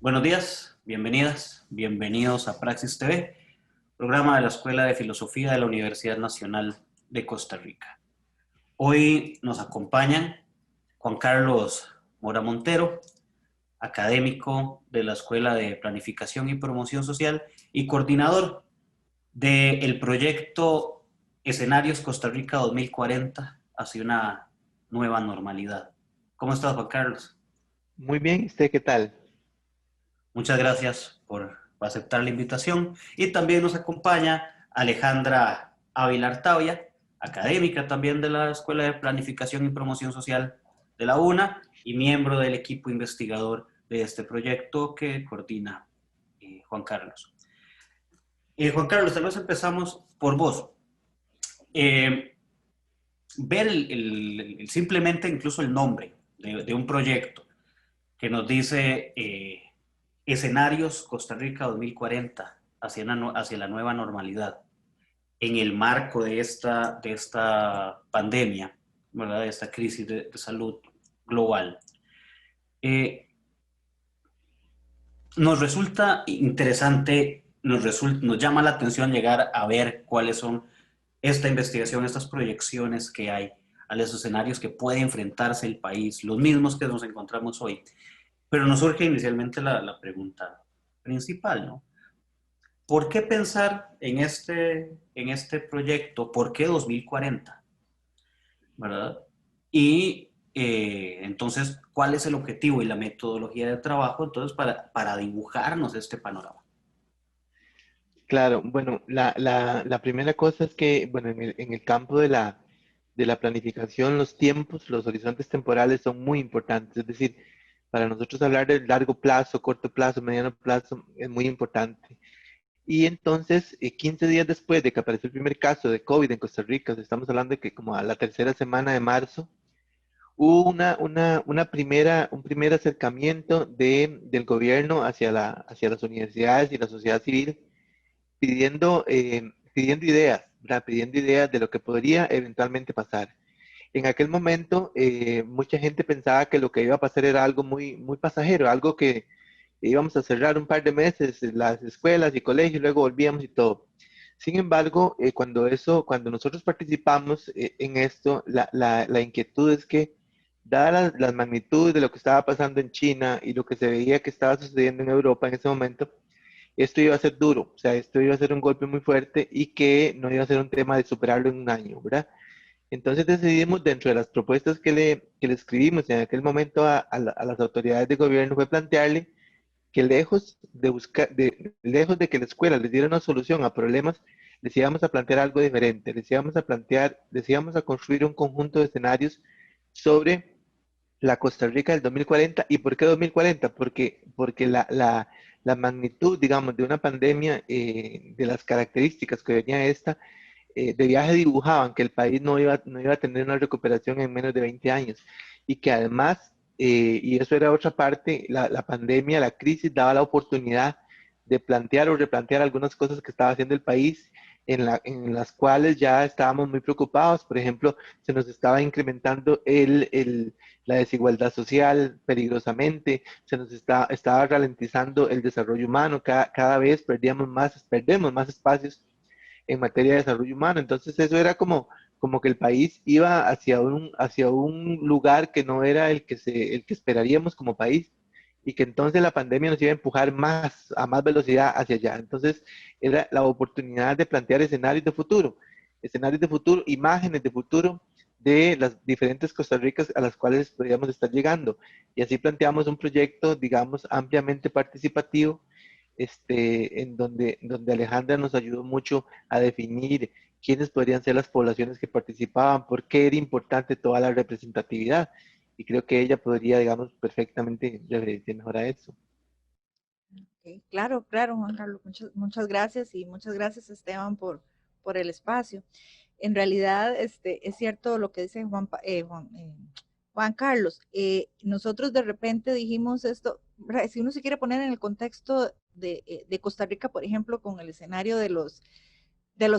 Buenos días, bienvenidas, bienvenidos a Praxis TV, programa de la Escuela de Filosofía de la Universidad Nacional de Costa Rica. Hoy nos acompañan Juan Carlos Mora Montero, académico de la Escuela de Planificación y Promoción Social y coordinador del proyecto Escenarios Costa Rica 2040 hacia una nueva normalidad. ¿Cómo estás, Juan Carlos? Muy bien, ¿y usted qué tal? Muchas gracias por aceptar la invitación. Y también nos acompaña Alejandra Ávila Tavia, académica también de la Escuela de Planificación y Promoción Social de la UNA y miembro del equipo investigador de este proyecto que coordina Juan Carlos. Juan Carlos, tal vez empezamos por vos. Eh, ver simplemente incluso el nombre de un proyecto que nos dice escenarios Costa Rica 2040 hacia la nueva normalidad en el marco de esta pandemia, ¿verdad? De esta crisis de salud global. Eh, Nos resulta interesante, nos llama la atención llegar a ver cuáles son esta investigación, estas proyecciones que hay a los escenarios que puede enfrentarse el país, los mismos que nos encontramos hoy. Pero nos surge inicialmente la pregunta principal, ¿no? ¿Por qué pensar en este proyecto? ¿Por qué 2040? ¿Verdad? Y entonces, ¿cuál es el objetivo y la metodología de trabajo entonces para dibujarnos este panorama? Claro, bueno, la primera cosa es que, bueno, en el campo de la planificación, los tiempos, los horizontes temporales son muy importantes. Es decir, para nosotros hablar de largo plazo, corto plazo, mediano plazo, es muy importante. Y entonces, 15 días después de que apareció el primer caso de COVID en Costa Rica, estamos hablando de que como a la tercera semana de marzo, hubo un primer acercamiento del gobierno hacia las universidades y la sociedad civil pidiendo ideas, ¿verdad? Pidiendo ideas de lo que podría eventualmente pasar. En aquel momento, mucha gente pensaba que lo que iba a pasar era algo muy, muy pasajero, algo que íbamos a cerrar un par de meses las escuelas y colegios, luego volvíamos y todo. Sin embargo, cuando nosotros participamos en esto, la inquietud es que, dadas las magnitudes de lo que estaba pasando en China y lo que se veía que estaba sucediendo en Europa en ese momento, esto iba a ser duro, o sea, esto iba a ser un golpe muy fuerte y que no iba a ser un tema de superarlo en un año, ¿verdad? Entonces decidimos, dentro de las propuestas que le escribimos en aquel momento a las autoridades de gobierno, fue plantearle que lejos de que la escuela les diera una solución a problemas, les íbamos a plantear algo diferente, les íbamos a construir un conjunto de escenarios sobre la Costa Rica del 2040. ¿Y por qué 2040? Porque la magnitud, digamos, de una pandemia, de las características que venía esta, de viaje dibujaban que el país no iba a tener una recuperación en menos de 20 años y que además, y eso era otra parte, la pandemia, la crisis daba la oportunidad de plantear o replantear algunas cosas que estaba haciendo el país en las cuales ya estábamos muy preocupados. Por ejemplo, se nos estaba incrementando la desigualdad social peligrosamente, estaba ralentizando el desarrollo humano, cada vez perdemos más espacios en materia de desarrollo humano. Entonces eso era como que el país iba hacia un lugar que no era el que esperaríamos como país y que entonces la pandemia nos iba a empujar a más velocidad hacia allá. Entonces era la oportunidad de plantear escenarios de futuro, imágenes de futuro de las diferentes Costa Ricas a las cuales podríamos estar llegando. Y así planteamos un proyecto, digamos, ampliamente participativo, en donde Alejandra nos ayudó mucho a definir quiénes podrían ser las poblaciones que participaban, por qué era importante toda la representatividad. Y creo que ella podría, digamos, perfectamente referirse mejor a eso. Ok, claro, claro, Juan Carlos, muchas gracias y muchas gracias, Esteban, por el espacio. En realidad, es cierto lo que dice Juan Carlos. Nosotros de repente dijimos esto, ¿verdad? Si uno se quiere poner en el contexto de Costa Rica, por ejemplo, con el escenario de los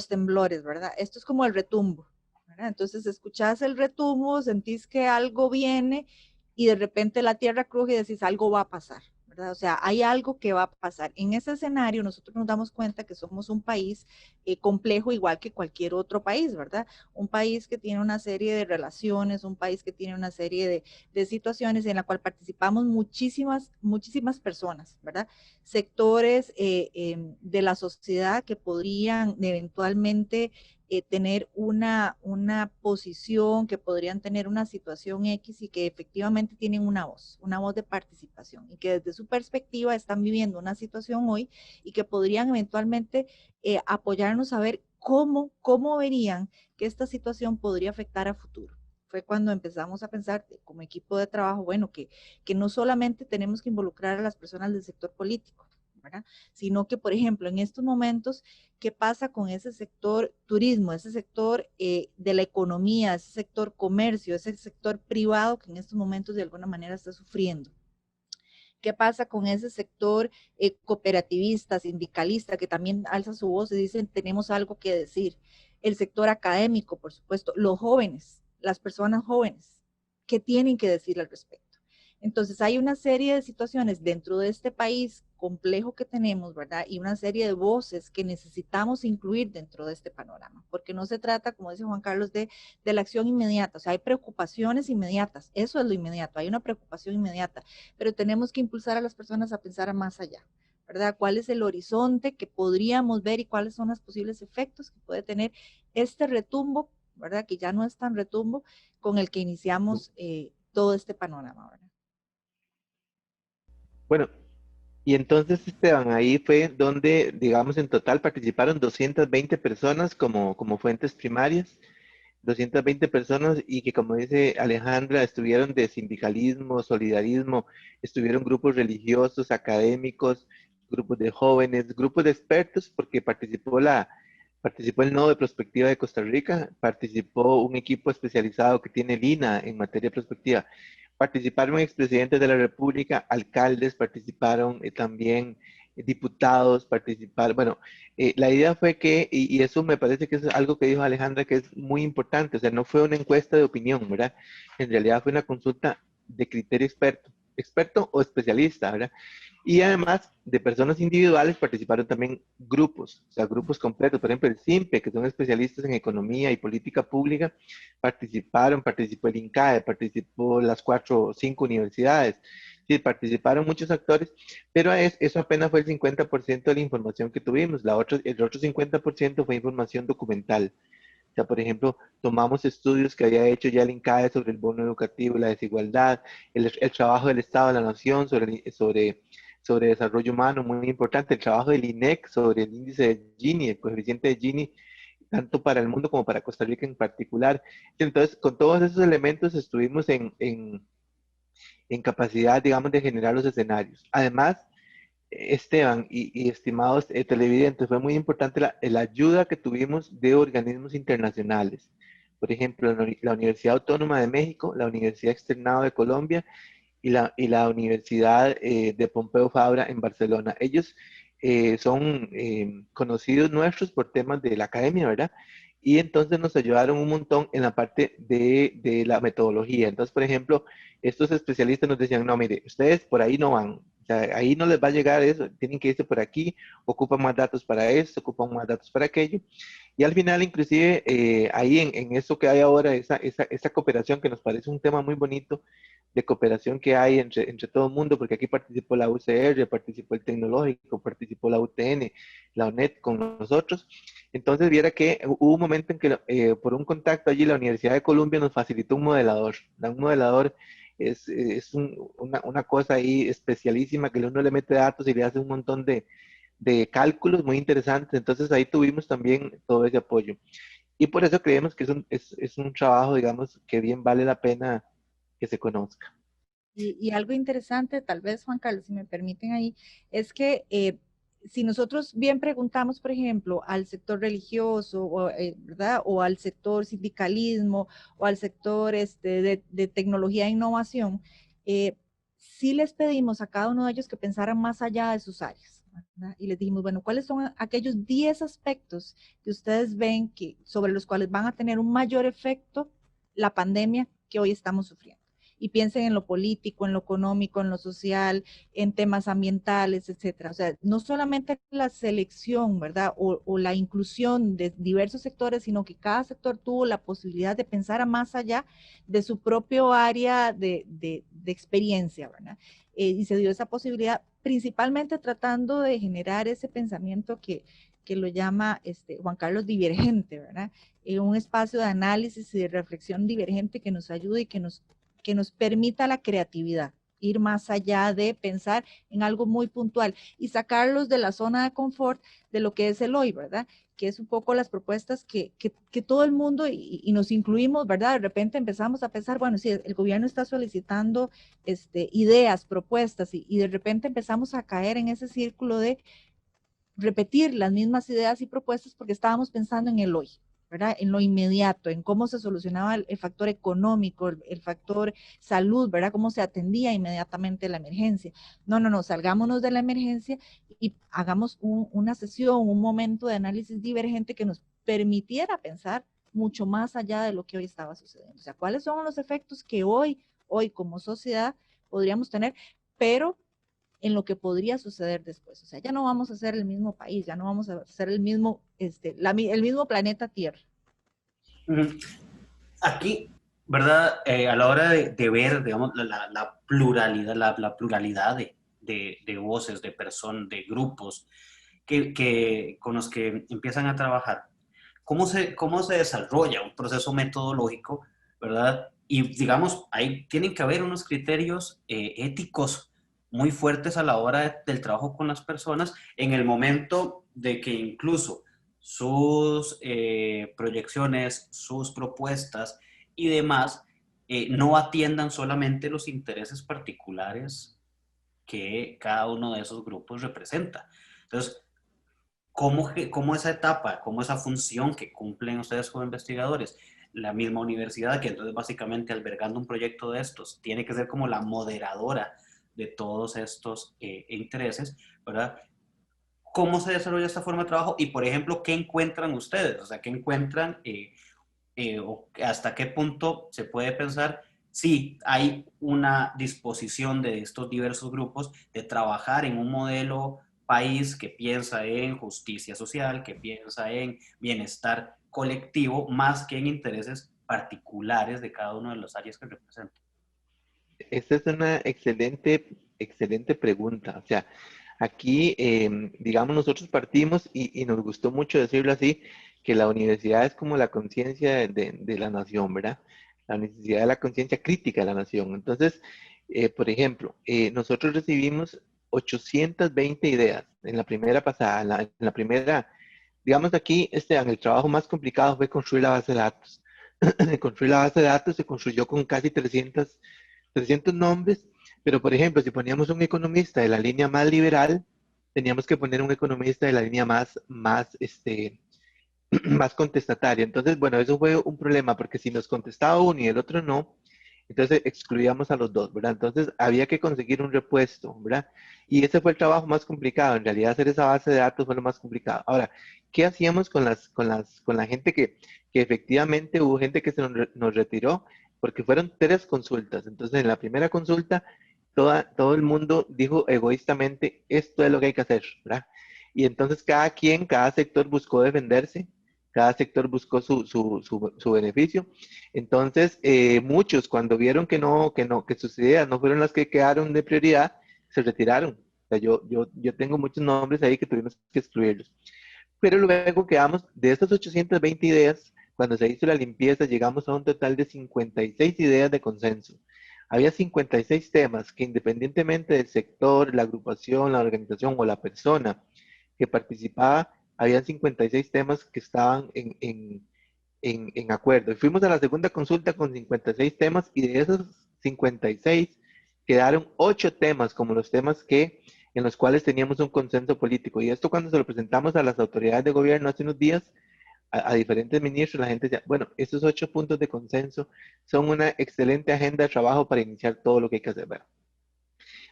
temblores, ¿verdad? Esto es como el retumbo, ¿verdad? Entonces escuchás el retumbo, sentís que algo viene y de repente la tierra cruje y decís algo va a pasar. ¿verdad? O sea, hay algo que va a pasar. En ese escenario nosotros nos damos cuenta que somos un país complejo igual que cualquier otro país, ¿verdad? Un país que tiene una serie de relaciones, un país que tiene una serie de situaciones en la cual participamos muchísimas personas, ¿verdad? Sectores de la sociedad que podrían eventualmente tener una posición, que podrían tener una situación X y que efectivamente tienen una voz de participación y que desde su perspectiva están viviendo una situación hoy y que podrían eventualmente apoyarnos a ver cómo verían que esta situación podría afectar a futuro. Fue cuando empezamos a pensar como equipo de trabajo, bueno, que no solamente tenemos que involucrar a las personas del sector político, ¿verdad? Sino que, por ejemplo, en estos momentos, ¿qué pasa con ese sector turismo, ese sector de la economía, ese sector comercio, ese sector privado que en estos momentos de alguna manera está sufriendo? ¿Qué pasa con ese sector cooperativista, sindicalista, que también alza su voz y dicen tenemos algo que decir? El sector académico, por supuesto, los jóvenes, las personas jóvenes, ¿qué tienen que decir al respecto? Entonces hay una serie de situaciones dentro de este país complejo que tenemos, ¿verdad? Y una serie de voces que necesitamos incluir dentro de este panorama, porque no se trata, como dice Juan Carlos, de la acción inmediata, o sea, hay preocupaciones inmediatas, eso es lo inmediato, hay una preocupación inmediata, pero tenemos que impulsar a las personas a pensar más allá, ¿verdad? ¿Cuál es el horizonte que podríamos ver y cuáles son los posibles efectos que puede tener este retumbo, ¿verdad? Que ya no es tan retumbo con el que iniciamos todo este panorama, ¿verdad? Bueno, y entonces, Esteban, ahí fue donde, digamos, en total participaron 220 personas como fuentes primarias, 220 personas y que, como dice Alejandra, estuvieron de sindicalismo, solidarismo, estuvieron grupos religiosos, académicos, grupos de jóvenes, grupos de expertos, porque participó el Nodo de Prospectiva de Costa Rica, participó un equipo especializado que tiene el INA en materia de prospectiva. Participaron expresidentes de la República, alcaldes, participaron también diputados, participaron. Bueno, la idea fue que, y eso me parece que es algo que dijo Alejandra, que es muy importante, o sea, no fue una encuesta de opinión, ¿verdad? En realidad fue una consulta de criterio experto, experto o especialista, ¿verdad? Y además de personas individuales participaron también grupos, o sea, grupos completos. Por ejemplo, el SIMPE, que son especialistas en economía y política pública, participó el INCAE, participó las 4 o 5 universidades. Sí, participaron muchos actores, pero eso apenas fue el 50% de la información que tuvimos. El otro 50% fue información documental. O sea, por ejemplo, tomamos estudios que había hecho ya el INCAE sobre el bono educativo, la desigualdad, el trabajo del Estado de la Nación sobre desarrollo humano, muy importante, el trabajo del INEC sobre el índice de Gini, el coeficiente de Gini, tanto para el mundo como para Costa Rica en particular. Entonces, con todos esos elementos estuvimos en capacidad, digamos, de generar los escenarios. Además, Esteban y estimados televidentes, fue muy importante la ayuda que tuvimos de organismos internacionales. Por ejemplo, la Universidad Autónoma de México, la Universidad Externado de Colombia y la Universidad de Pompeu Fabra en Barcelona. Ellos son conocidos nuestros por temas de la academia, ¿verdad? Y entonces nos ayudaron un montón en la parte de la metodología. Entonces, por ejemplo, estos especialistas nos decían, no, mire, ustedes por ahí no van, o sea, ahí no les va a llegar eso, tienen que irse por aquí, ocupan más datos para esto, ocupan más datos para aquello. Y al final, inclusive, ahí en eso que hay ahora, esa cooperación que nos parece un tema muy bonito, de cooperación que hay entre todo el mundo, porque aquí participó la UCR, participó el Tecnológico, participó la UTN, la UNED con nosotros. Entonces, viera que hubo un momento en que por un contacto allí la Universidad de Columbia nos facilitó un modelador. Un modelador es una cosa ahí especialísima que uno le mete datos y le hace un montón de cálculos muy interesantes. Entonces, ahí tuvimos también todo ese apoyo. Y por eso creemos que es un trabajo, digamos, que bien vale la pena que se conozca. Y algo interesante, tal vez, Juan Carlos, si me permiten ahí, es que si nosotros bien preguntamos, por ejemplo, al sector religioso, o, ¿verdad? O al sector sindicalismo, o al sector de tecnología e innovación, sí les pedimos a cada uno de ellos que pensaran más allá de sus áreas, ¿verdad? Y les dijimos, bueno, ¿cuáles son aquellos 10 aspectos que ustedes ven sobre los cuales van a tener un mayor efecto la pandemia que hoy estamos sufriendo? y piensen en lo político, en lo económico, en lo social, en temas ambientales, etcétera. O sea, no solamente la selección, ¿verdad? O la inclusión de diversos sectores, sino que cada sector tuvo la posibilidad de pensar a más allá de su propio área de experiencia, ¿verdad? Y se dio esa posibilidad, principalmente tratando de generar ese pensamiento que lo llama Juan Carlos divergente, ¿verdad? Un espacio de análisis y de reflexión divergente que nos ayude y que nos permita la creatividad, ir más allá de pensar en algo muy puntual y sacarlos de la zona de confort de lo que es el hoy, ¿verdad? Que es un poco las propuestas que todo el mundo, y nos incluimos, ¿verdad? De repente empezamos a pensar, bueno, sí, el gobierno está solicitando ideas, propuestas, y de repente empezamos a caer en ese círculo de repetir las mismas ideas y propuestas porque estábamos pensando en el hoy, ¿verdad? En lo inmediato, en cómo se solucionaba el factor económico, el factor salud, ¿verdad? Cómo se atendía inmediatamente la emergencia. No, salgámonos de la emergencia y hagamos una sesión, un momento de análisis divergente que nos permitiera pensar mucho más allá de lo que hoy estaba sucediendo. O sea, ¿cuáles son los efectos que hoy como sociedad podríamos tener, pero en lo que podría suceder después? O sea, ya no vamos a ser el mismo país, ya no vamos a ser el mismo, el mismo planeta Tierra. Aquí, ¿verdad? A la hora de ver, digamos, la pluralidad, la pluralidad de voces, de personas, de grupos con los que empiezan a trabajar, cómo se desarrolla un proceso metodológico, ¿verdad? Y digamos, ahí tienen que haber unos criterios éticos muy fuertes a la hora del trabajo con las personas en el momento de que incluso sus proyecciones, sus propuestas y demás no atiendan solamente los intereses particulares que cada uno de esos grupos representa. Entonces, cómo esa etapa, cómo esa función que cumplen ustedes como investigadores, la misma universidad, que entonces básicamente albergando un proyecto de estos, tiene que ser como la moderadora de todos estos intereses, ¿verdad? ¿Cómo se desarrolla esta forma de trabajo? Y, por ejemplo, ¿qué encuentran ustedes? O sea, ¿qué encuentran o hasta qué punto se puede pensar si hay una disposición de estos diversos grupos de trabajar en un modelo país que piensa en justicia social, que piensa en bienestar colectivo, más que en intereses particulares de cada una de las áreas que representa? Esta es una excelente pregunta. O sea, aquí, digamos, nosotros partimos y nos gustó mucho decirlo así, que la universidad es como la conciencia de la nación, ¿verdad? La necesidad de la conciencia crítica de la nación. Entonces, por ejemplo, nosotros recibimos 820 ideas en la primera pasada, en la primera, digamos aquí, en el trabajo más complicado fue construir la base de datos. Construir la base de datos se construyó con casi 300 nombres, pero por ejemplo, si poníamos un economista de la línea más liberal, teníamos que poner un economista de la línea más contestataria. Entonces, bueno, eso fue un problema, porque si nos contestaba uno y el otro no, entonces excluíamos a los dos, ¿verdad? Entonces había que conseguir un repuesto, ¿verdad? Y ese fue el trabajo más complicado. En realidad, hacer esa base de datos fue lo más complicado. Ahora, ¿qué hacíamos con la gente que efectivamente hubo gente que nos retiró? Porque fueron 3 consultas. Entonces, en la primera consulta, todo el mundo dijo egoístamente, esto es lo que hay que hacer, ¿verdad? Y entonces cada sector buscó defenderse, cada sector buscó su beneficio. Entonces, muchos cuando vieron que sus ideas no fueron las que quedaron de prioridad, se retiraron. O sea, yo tengo muchos nombres ahí que tuvimos que excluirlos. Pero luego quedamos, de estas 820 ideas, cuando se hizo la limpieza, llegamos a un total de 56 ideas de consenso. Había 56 temas que independientemente del sector, la agrupación, la organización o la persona que participaba, habían 56 temas que estaban en acuerdo. Y fuimos a la segunda consulta con 56 temas y de esos 56 quedaron 8 temas como los temas en los cuales teníamos un consenso político. Y esto cuando se lo presentamos a las autoridades de gobierno hace unos días, a diferentes ministros, la gente decía, bueno, estos 8 puntos de consenso son una excelente agenda de trabajo para iniciar todo lo que hay que hacer. Bueno,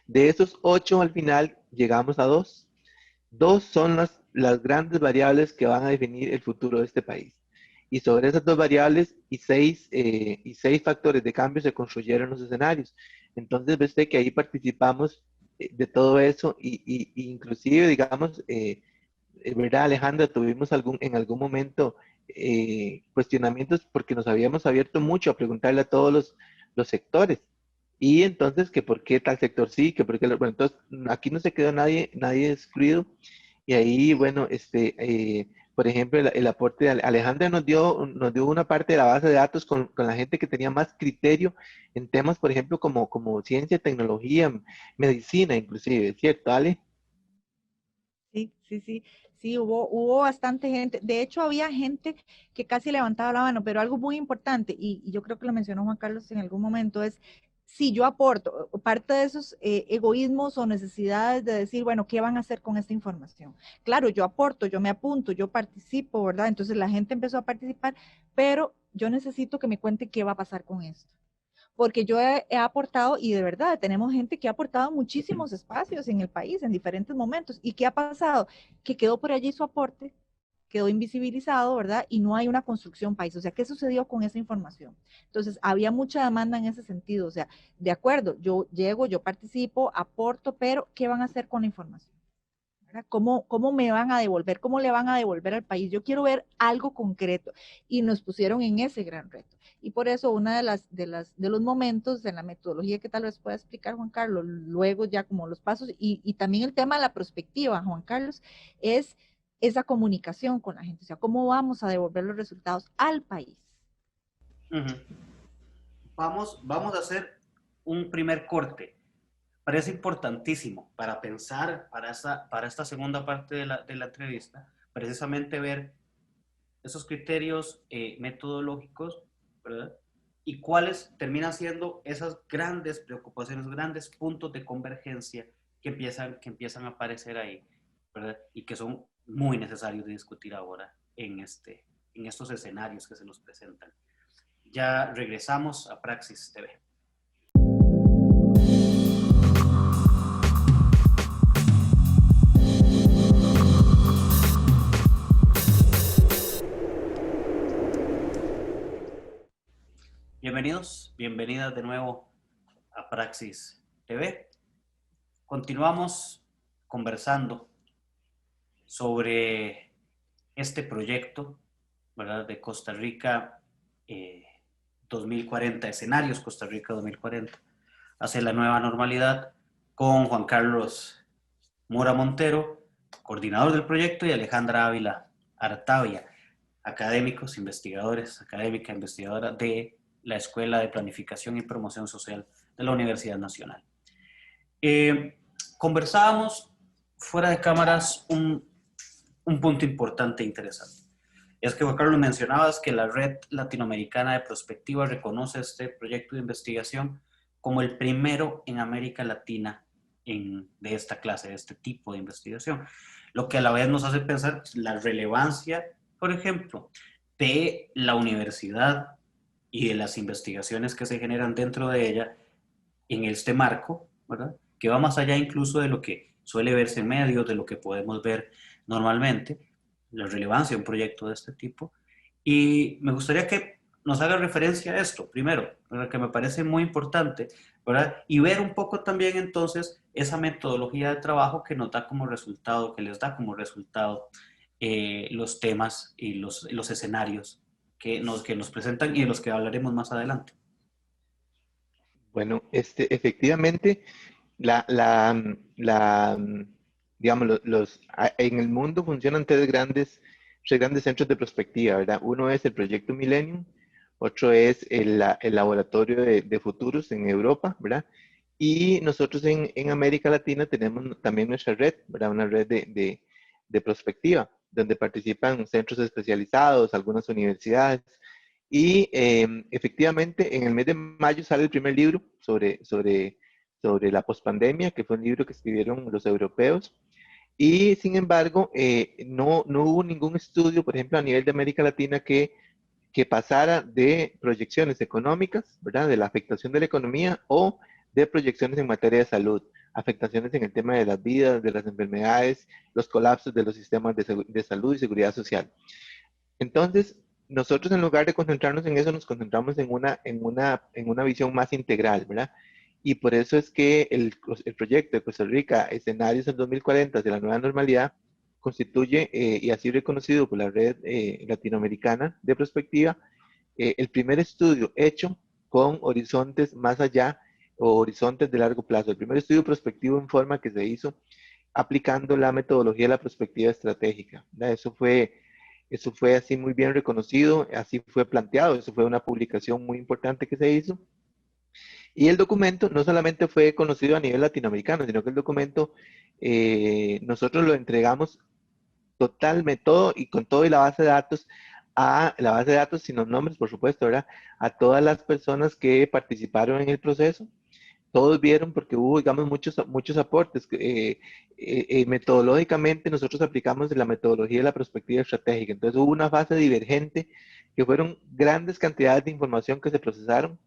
de esos 8 al final llegamos a 2. 2 son las grandes variables que van a definir el futuro de este país. y sobre esas dos variables y seis factores de cambio se construyeron los escenarios. Entonces, ve usted que ahí participamos de todo eso y inclusive, digamos, ¿verdad, Alejandra? Tuvimos en algún momento cuestionamientos porque nos habíamos abierto mucho a preguntarle a todos los sectores. Y entonces, que por qué tal sector sí, que por qué... Bueno, entonces, aquí no se quedó nadie excluido. Y ahí, bueno, por ejemplo, el aporte de Alejandra nos dio una parte de la base de datos con la gente que tenía más criterio en temas, por ejemplo, como ciencia, tecnología, medicina, inclusive, ¿cierto, Ale? Sí, sí, sí, sí, hubo bastante gente. De hecho, había gente que casi levantaba la mano, pero algo muy importante, y yo creo que lo mencionó Juan Carlos en algún momento, es si yo aporto parte de esos egoísmos o necesidades de decir, bueno, ¿qué van a hacer con esta información? Claro, yo aporto, yo me apunto, yo participo, ¿verdad? Entonces la gente empezó a participar, pero yo necesito que me cuente qué va a pasar con esto porque yo he aportado y de verdad tenemos gente que ha aportado muchísimos espacios en el país en diferentes momentos. ¿Y qué ha pasado? Que quedó por allí su aporte, quedó invisibilizado, ¿verdad? Y no hay una construcción país. O sea, ¿qué sucedió con esa información? Entonces, había mucha demanda en ese sentido. O sea, de acuerdo, yo llego, yo participo, aporto, pero ¿qué van a hacer con la información? ¿Cómo me van a devolver? ¿Cómo le van a devolver al país? Yo quiero ver algo concreto y nos pusieron en ese gran reto. Y por eso una de los momentos de la metodología que tal vez pueda explicar Juan Carlos, luego ya como los pasos y también el tema de la perspectiva, Juan Carlos, es esa comunicación con la gente, o sea, cómo vamos a devolver los resultados al país. Ujú. Vamos a hacer un primer corte. Parece importantísimo para pensar para esta segunda parte de la entrevista, precisamente ver esos criterios metodológicos, ¿verdad? Y cuáles terminan siendo esas grandes preocupaciones, grandes puntos de convergencia que empiezan a aparecer ahí, ¿verdad? Y que son muy necesarios de discutir ahora en estos escenarios que se nos presentan. Ya regresamos a Praxis TV. Bienvenidos, bienvenidas de nuevo a Praxis TV. Continuamos conversando sobre este proyecto, ¿verdad? De Costa Rica 2040, escenarios Costa Rica 2040, hacia la nueva normalidad, con Juan Carlos Mora Montero, coordinador del proyecto, y Alejandra Ávila Artavia, académicos, investigadores, académica, investigadora de la Escuela de Planificación y Promoción Social de la Universidad Nacional. Conversábamos fuera de cámaras un punto importante e interesante. Es que, Juan Carlos, mencionabas que la Red Latinoamericana de Prospectiva reconoce este proyecto de investigación como el primero en América Latina de esta clase, de este tipo de investigación. Lo que a la vez nos hace pensar la relevancia, por ejemplo, de la universidad y de las investigaciones que se generan dentro de ella en este marco, ¿verdad? Que va más allá incluso de lo que suele verse en medios, de lo que podemos ver normalmente, la relevancia de un proyecto de este tipo. Y me gustaría que nos haga referencia a esto, primero, ¿verdad? Que me parece muy importante, ¿verdad? Y ver un poco también entonces esa metodología de trabajo que nos da como resultado, que les da como resultado los temas y los escenarios que nos presentan y de los que hablaremos más adelante. Bueno, efectivamente, la, la, la, digamos, en el mundo funcionan tres grandes centros de prospectiva, ¿verdad? Uno es el Proyecto Millennium, otro es el Laboratorio de Futuros en Europa, ¿verdad? Y nosotros en América Latina tenemos también nuestra red, ¿verdad? Una red de prospectiva, donde participan centros especializados, algunas universidades. Y efectivamente, en el mes de mayo sale el primer libro sobre la pospandemia, que fue un libro que escribieron los europeos. Y sin embargo, no hubo ningún estudio, por ejemplo, a nivel de América Latina que pasara de proyecciones económicas, ¿verdad? De la afectación de la economía o de proyecciones en materia de salud, afectaciones en el tema de las vidas, de las enfermedades, los colapsos de los sistemas de salud y seguridad social. Entonces, nosotros en lugar de concentrarnos en eso, nos concentramos en una visión más integral, ¿verdad? Y por eso es que el proyecto de Costa Rica, Escenarios en 2040 de la nueva normalidad, constituye, y así reconocido por la red latinoamericana de prospectiva, el primer estudio hecho con horizontes más allá o horizontes de largo plazo. El primer estudio prospectivo en forma que se hizo aplicando la metodología de la perspectiva estratégica, ¿verdad? Eso fue así muy bien reconocido, así fue planteado, eso fue una publicación muy importante que se hizo. Y el documento no solamente fue conocido a nivel latinoamericano, sino que el documento nosotros lo entregamos totalmente todo y con todo y la base de datos a la base de datos sin los nombres, por supuesto, ¿verdad? A todas las personas que participaron en el proceso. Todos vieron porque hubo, digamos, muchos aportes. Metodológicamente nosotros aplicamos la metodología de la perspectiva estratégica. Entonces hubo una fase divergente que fueron grandes cantidades de información que se procesaron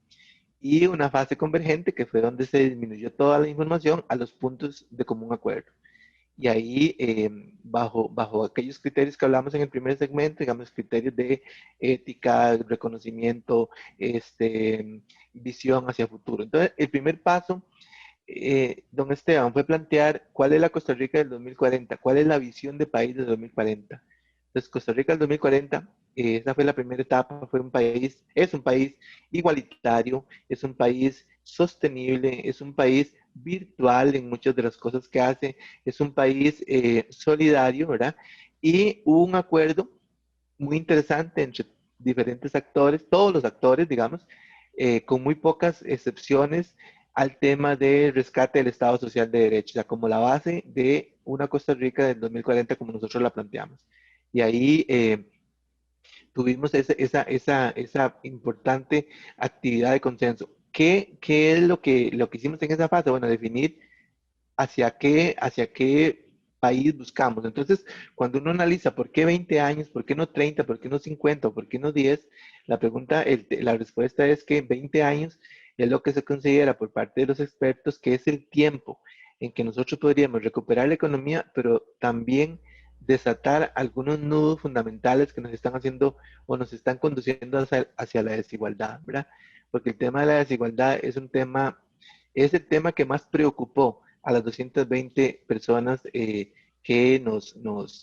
y una fase convergente que fue donde se disminuyó toda la información a los puntos de común acuerdo. Y ahí, bajo aquellos criterios que hablamos en el primer segmento, digamos, criterios de ética, reconocimiento, visión hacia futuro. Entonces, el primer paso, don Esteban, fue plantear cuál es la Costa Rica del 2040, cuál es la visión de país del 2040. Entonces, Costa Rica del 2040, esa fue la primera etapa, es un país igualitario, es un país sostenible, es un país virtual en muchas de las cosas que hace, es un país solidario, ¿verdad? Y hubo un acuerdo muy interesante entre diferentes actores, todos los actores, digamos, con muy pocas excepciones al tema de rescate del Estado Social de Derecho, o sea, como la base de una Costa Rica del 2040 como nosotros la planteamos. Y ahí tuvimos esa importante actividad de consenso. ¿Qué es lo que hicimos en esa fase? Bueno, definir hacia qué país buscamos. Entonces, cuando uno analiza por qué 20 años, por qué no 30, por qué no 50, por qué no 10, la respuesta es que 20 años es lo que se considera por parte de los expertos que es el tiempo en que nosotros podríamos recuperar la economía, pero también desatar algunos nudos fundamentales que nos están haciendo o nos están conduciendo hacia la desigualdad, ¿verdad? Porque el tema de la desigualdad es el tema que más preocupó a las 220 personas que nos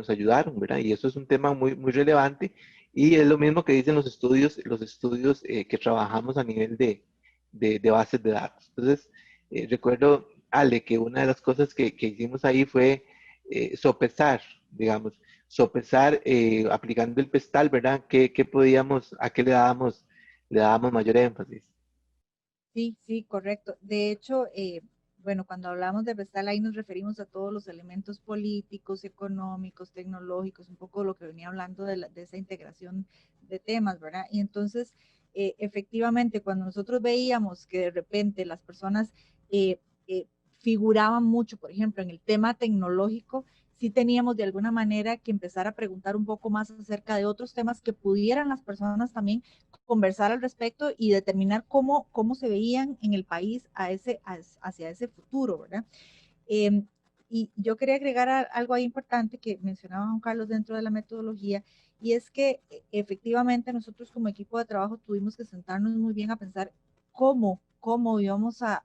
ayudaron, ¿verdad? Y eso es un tema muy relevante y es lo mismo que dicen los estudios que trabajamos a nivel de bases de datos. Entonces, recuerdo, Ale, que una de las cosas que hicimos ahí fue sopesar, digamos, aplicando el pestal, ¿verdad? ¿Qué podíamos, a qué le dábamos mayor énfasis? Sí, sí, correcto. De hecho, bueno, cuando hablamos de Vestal, ahí nos referimos a todos los elementos políticos, económicos, tecnológicos, un poco lo que venía hablando de esa integración de temas, ¿verdad? Y entonces, efectivamente, cuando nosotros veíamos que de repente las personas eh, eh, figuraban mucho, por ejemplo, en el tema tecnológico, sí teníamos de alguna manera que empezar a preguntar un poco más acerca de otros temas que pudieran las personas también conversar al respecto y determinar cómo se veían en el país hacia ese futuro, ¿verdad? Eh, y yo quería agregar algo ahí importante que mencionaba Juan Carlos dentro de la metodología, y es que efectivamente nosotros como equipo de trabajo tuvimos que sentarnos muy bien a pensar cómo íbamos a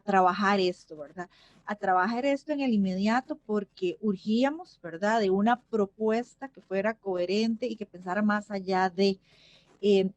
trabajar esto, ¿verdad? A trabajar esto en el inmediato porque urgíamos, ¿verdad? De una propuesta que fuera coherente y que pensara más allá de... Eh,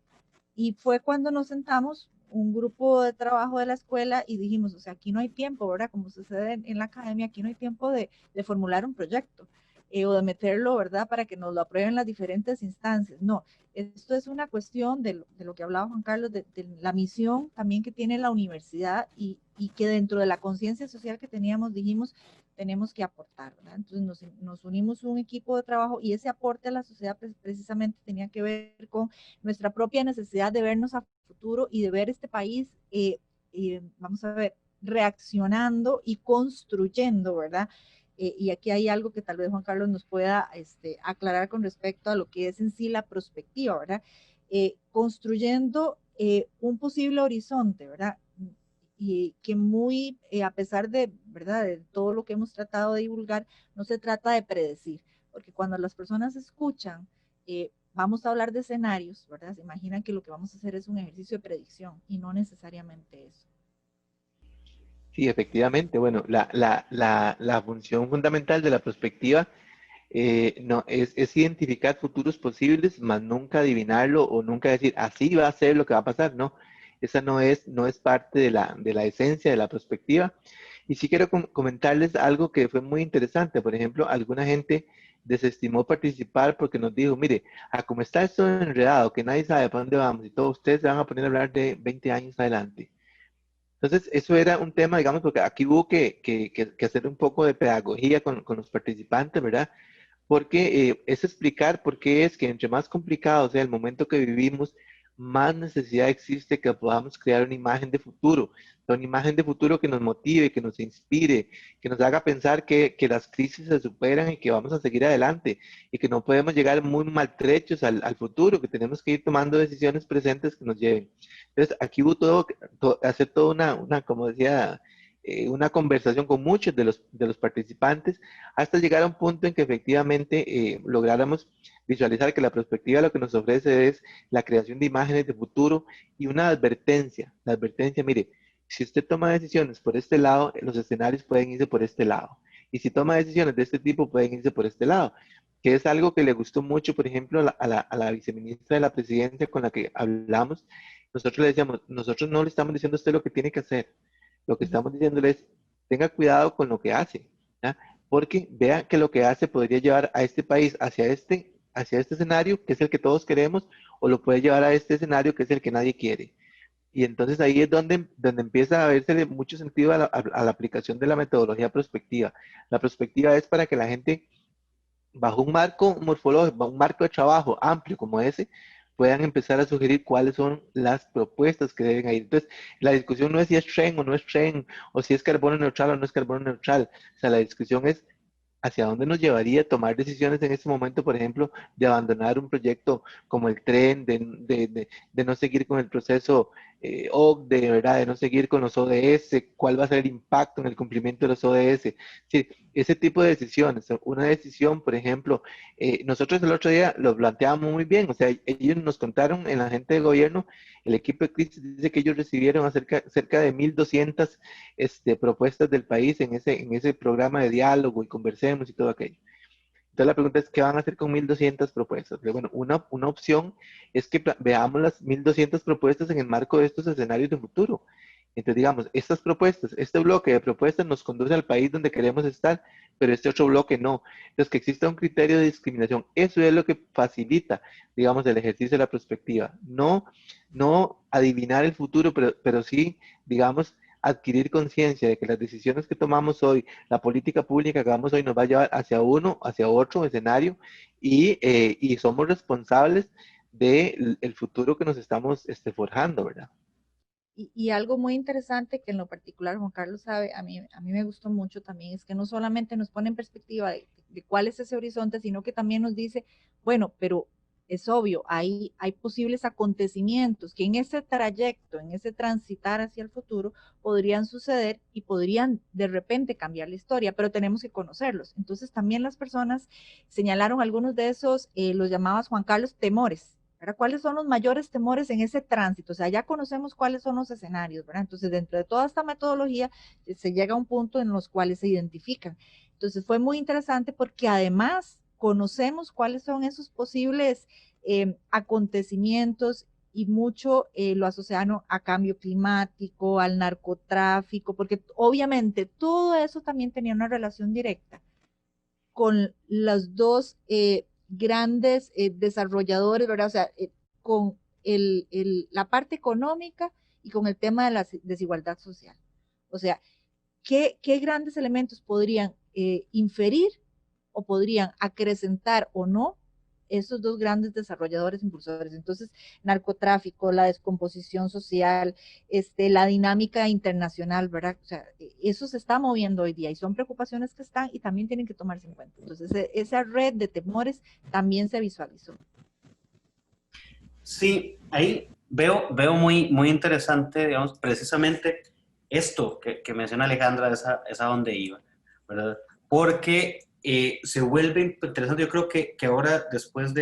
y fue cuando nos sentamos un grupo de trabajo de la escuela y dijimos, o sea, aquí no hay tiempo, ¿verdad? Como sucede en la academia, aquí no hay tiempo de formular un proyecto o de meterlo, ¿verdad? Para que nos lo aprueben las diferentes instancias. No, esto es una cuestión de lo que hablaba Juan Carlos, de la misión también que tiene la universidad y que dentro de la conciencia social que teníamos, dijimos, tenemos que aportar, ¿verdad? Entonces nos unimos un equipo de trabajo y ese aporte a la sociedad precisamente tenía que ver con nuestra propia necesidad de vernos a futuro y de ver este país, vamos a ver, reaccionando y construyendo, ¿verdad? Y aquí hay algo que tal vez Juan Carlos nos pueda aclarar con respecto a lo que es en sí la perspectiva, ¿verdad? Construyendo un posible horizonte, ¿verdad? Y que muy, a pesar de, ¿verdad?, de todo lo que hemos tratado de divulgar, no se trata de predecir, porque cuando las personas escuchan vamos a hablar de escenarios, ¿verdad? Se imaginan que lo que vamos a hacer es un ejercicio de predicción y no necesariamente eso. Sí, efectivamente. Bueno, la función fundamental de la prospectiva no, es identificar futuros posibles, más nunca adivinarlo o nunca decir, así va a ser lo que va a pasar, no. Esa no es parte de la esencia de la prospectiva. Y sí quiero comentarles algo que fue muy interesante. Por ejemplo, alguna gente desestimó participar porque nos dijo, mire, a como está esto enredado, que nadie sabe para dónde vamos y todos ustedes se van a poner a hablar de 20 años adelante. Entonces, eso era un tema, digamos, porque aquí hubo que hacer un poco de pedagogía con los participantes, ¿verdad? Porque es explicar por qué es que entre más complicado sea el momento que vivimos, más necesidad existe que podamos crear una imagen de futuro, una imagen de futuro que nos motive, que nos inspire, que nos haga pensar que las crisis se superan y que vamos a seguir adelante y que no podemos llegar muy maltrechos al futuro, que tenemos que ir tomando decisiones presentes que nos lleven. Entonces, aquí hubo hacer toda como decía, una conversación con muchos de los participantes hasta llegar a un punto en que efectivamente lográramos visualizar que la perspectiva lo que nos ofrece es la creación de imágenes de futuro y una advertencia. La advertencia, mire, si usted toma decisiones por este lado, los escenarios pueden irse por este lado. Y si toma decisiones de este tipo, pueden irse por este lado. Que es algo que le gustó mucho, por ejemplo, a la viceministra de la presidencia con la que hablamos. Nosotros le decíamos, nosotros no le estamos diciendo a usted lo que tiene que hacer. Lo que estamos diciéndole es, tenga cuidado con lo que hace. ¿Ya? Porque vea que lo que hace podría llevar a este país hacia este escenario, que es el que todos queremos, o lo puede llevar a este escenario, que es el que nadie quiere. Y entonces ahí es donde empieza a verse mucho sentido a la aplicación de la metodología prospectiva. La prospectiva es para que la gente, bajo un marco morfológico, bajo un marco de trabajo amplio como ese, puedan empezar a sugerir cuáles son las propuestas que deben ir. Entonces, la discusión no es si es tren o no es tren, o si es carbono neutral o no es carbono neutral. O sea, la discusión es hacia dónde nos llevaría tomar decisiones en este momento, por ejemplo, de abandonar un proyecto como el tren, de no seguir con el proceso OCDE, ¿verdad? De no seguir con los ODS, cuál va a ser el impacto en el cumplimiento de los ODS. Sí, ese tipo de decisiones. Una decisión, por ejemplo, nosotros el otro día lo planteábamos muy bien, o sea, ellos nos contaron en la gente de gobierno, el equipo de crisis dice que ellos recibieron cerca de 1.200 propuestas del país en ese programa de diálogo y conversemos y todo aquello. Entonces la pregunta es, ¿qué van a hacer con 1.200 propuestas? Pero bueno, una opción es que veamos las 1.200 propuestas en el marco de estos escenarios de futuro. Entonces, digamos, estas propuestas, este bloque de propuestas nos conduce al país donde queremos estar, pero este otro bloque no. Entonces, que exista un criterio de discriminación, eso es lo que facilita, digamos, el ejercicio de la perspectiva. No adivinar el futuro, pero sí, digamos, adquirir conciencia de que las decisiones que tomamos hoy, la política pública que hagamos hoy nos va a llevar hacia uno, hacia otro escenario y somos responsables del futuro que nos estamos forjando, ¿verdad? Y algo muy interesante que en lo particular Juan Carlos sabe, a mí me gustó mucho también, es que no solamente nos pone en perspectiva de cuál es ese horizonte, sino que también nos dice, bueno, pero es obvio, hay posibles acontecimientos que en ese trayecto, en ese transitar hacia el futuro, podrían suceder y podrían de repente cambiar la historia, pero tenemos que conocerlos. Entonces también las personas señalaron algunos de esos, los llamabas Juan Carlos temores. ¿Verdad? ¿Cuáles son los mayores temores en ese tránsito? O sea, ya conocemos cuáles son los escenarios, ¿verdad? Entonces, dentro de toda esta metodología, se llega a un punto en los cuales se identifican. Entonces, fue muy interesante porque además conocemos cuáles son esos posibles acontecimientos y mucho lo asociaron a cambio climático, al narcotráfico, porque obviamente todo eso también tenía una relación directa con los dos grandes desarrolladores, ¿verdad? O sea, con la parte económica y con el tema de la desigualdad social. O sea, ¿qué grandes elementos podrían inferir o podrían acrecentar o no esos dos grandes desarrolladores impulsores? Entonces, narcotráfico, la descomposición social, la dinámica internacional, ¿verdad? O sea, eso se está moviendo hoy día y son preocupaciones que están y también tienen que tomarse en cuenta. Entonces, esa red de temores también se visualizó. Sí, ahí veo muy, muy interesante, digamos, precisamente esto que menciona Alejandra, es a donde iba, ¿verdad? Porque se vuelve interesante, yo creo que ahora, después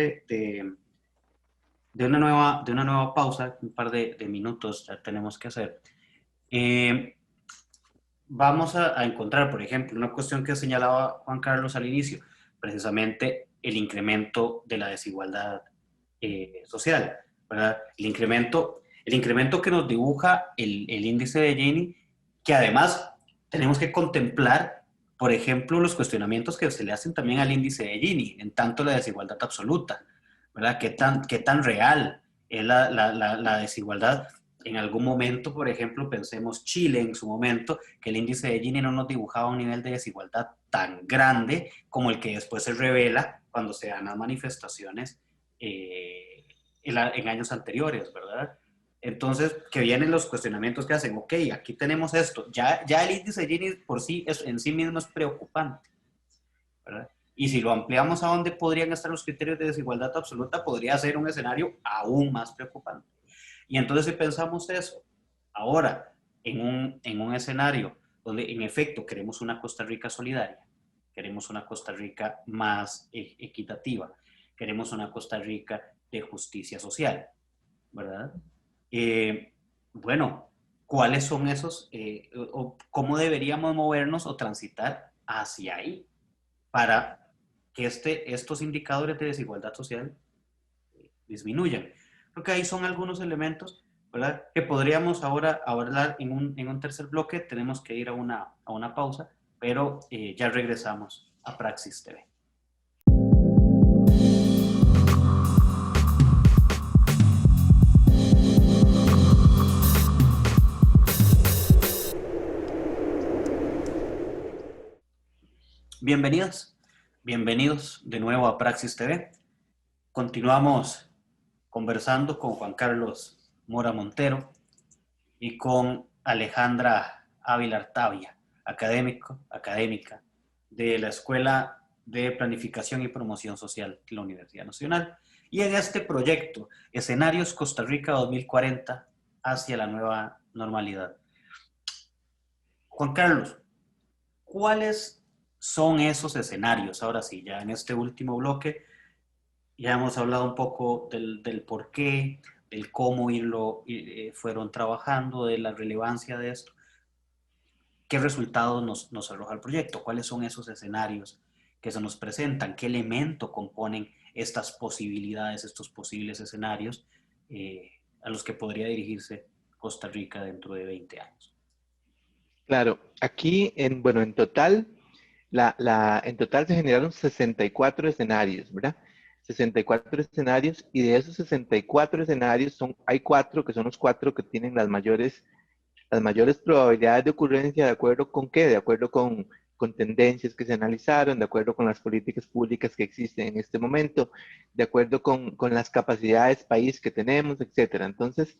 de una nueva pausa, un par de minutos ya tenemos que hacer. Vamos a encontrar, por ejemplo, una cuestión que señalaba Juan Carlos al inicio, precisamente el incremento de la desigualdad social, ¿verdad? El incremento que nos dibuja el índice de Gini, que además tenemos que contemplar, por ejemplo, los cuestionamientos que se le hacen también al índice de Gini, en tanto la desigualdad absoluta, ¿verdad? Qué tan real es la desigualdad? En algún momento, por ejemplo, pensemos Chile en su momento, que el índice de Gini no nos dibujaba un nivel de desigualdad tan grande como el que después se revela cuando se dan las manifestaciones en años anteriores, ¿verdad? Entonces, que vienen los cuestionamientos que hacen, ok, aquí tenemos esto, ya el índice de Gini por sí, en sí mismo es preocupante, ¿verdad? Y si lo ampliamos a dónde podrían estar los criterios de desigualdad absoluta, podría ser un escenario aún más preocupante. Y entonces si pensamos eso, ahora, en un escenario donde en efecto queremos una Costa Rica solidaria, queremos una Costa Rica más equitativa, queremos una Costa Rica de justicia social, ¿verdad? Bueno, ¿cuáles son esos, o cómo deberíamos movernos o transitar hacia ahí para que estos indicadores de desigualdad social disminuyan? Creo que ahí son algunos elementos, ¿verdad?, que podríamos ahora hablar en un tercer bloque. Tenemos que ir a una pausa, pero ya regresamos a Praxis TV. Bienvenidos de nuevo a Praxis TV. Continuamos conversando con Juan Carlos Mora Montero y con Alejandra Ávila Artavia, académica de la Escuela de Planificación y Promoción Social de la Universidad Nacional. Y en este proyecto, Escenarios Costa Rica 2040 hacia la nueva normalidad. Juan Carlos, ¿cuáles son esos escenarios? Ahora sí, ya en este último bloque, ya hemos hablado un poco del por qué, del cómo fueron trabajando, de la relevancia de esto. ¿Qué resultados nos arroja el proyecto? ¿Cuáles son esos escenarios que se nos presentan? ¿Qué elemento componen estas posibilidades, estos posibles escenarios a los que podría dirigirse Costa Rica dentro de 20 años? Claro, aquí en total, en total se generaron 64 escenarios, ¿verdad? 64 escenarios, y de esos 64 escenarios hay 4 que son los 4 que tienen las mayores probabilidades de ocurrencia. ¿De acuerdo con qué? De acuerdo con tendencias que se analizaron, de acuerdo con las políticas públicas que existen en este momento, de acuerdo con las capacidades país que tenemos, etcétera. Entonces,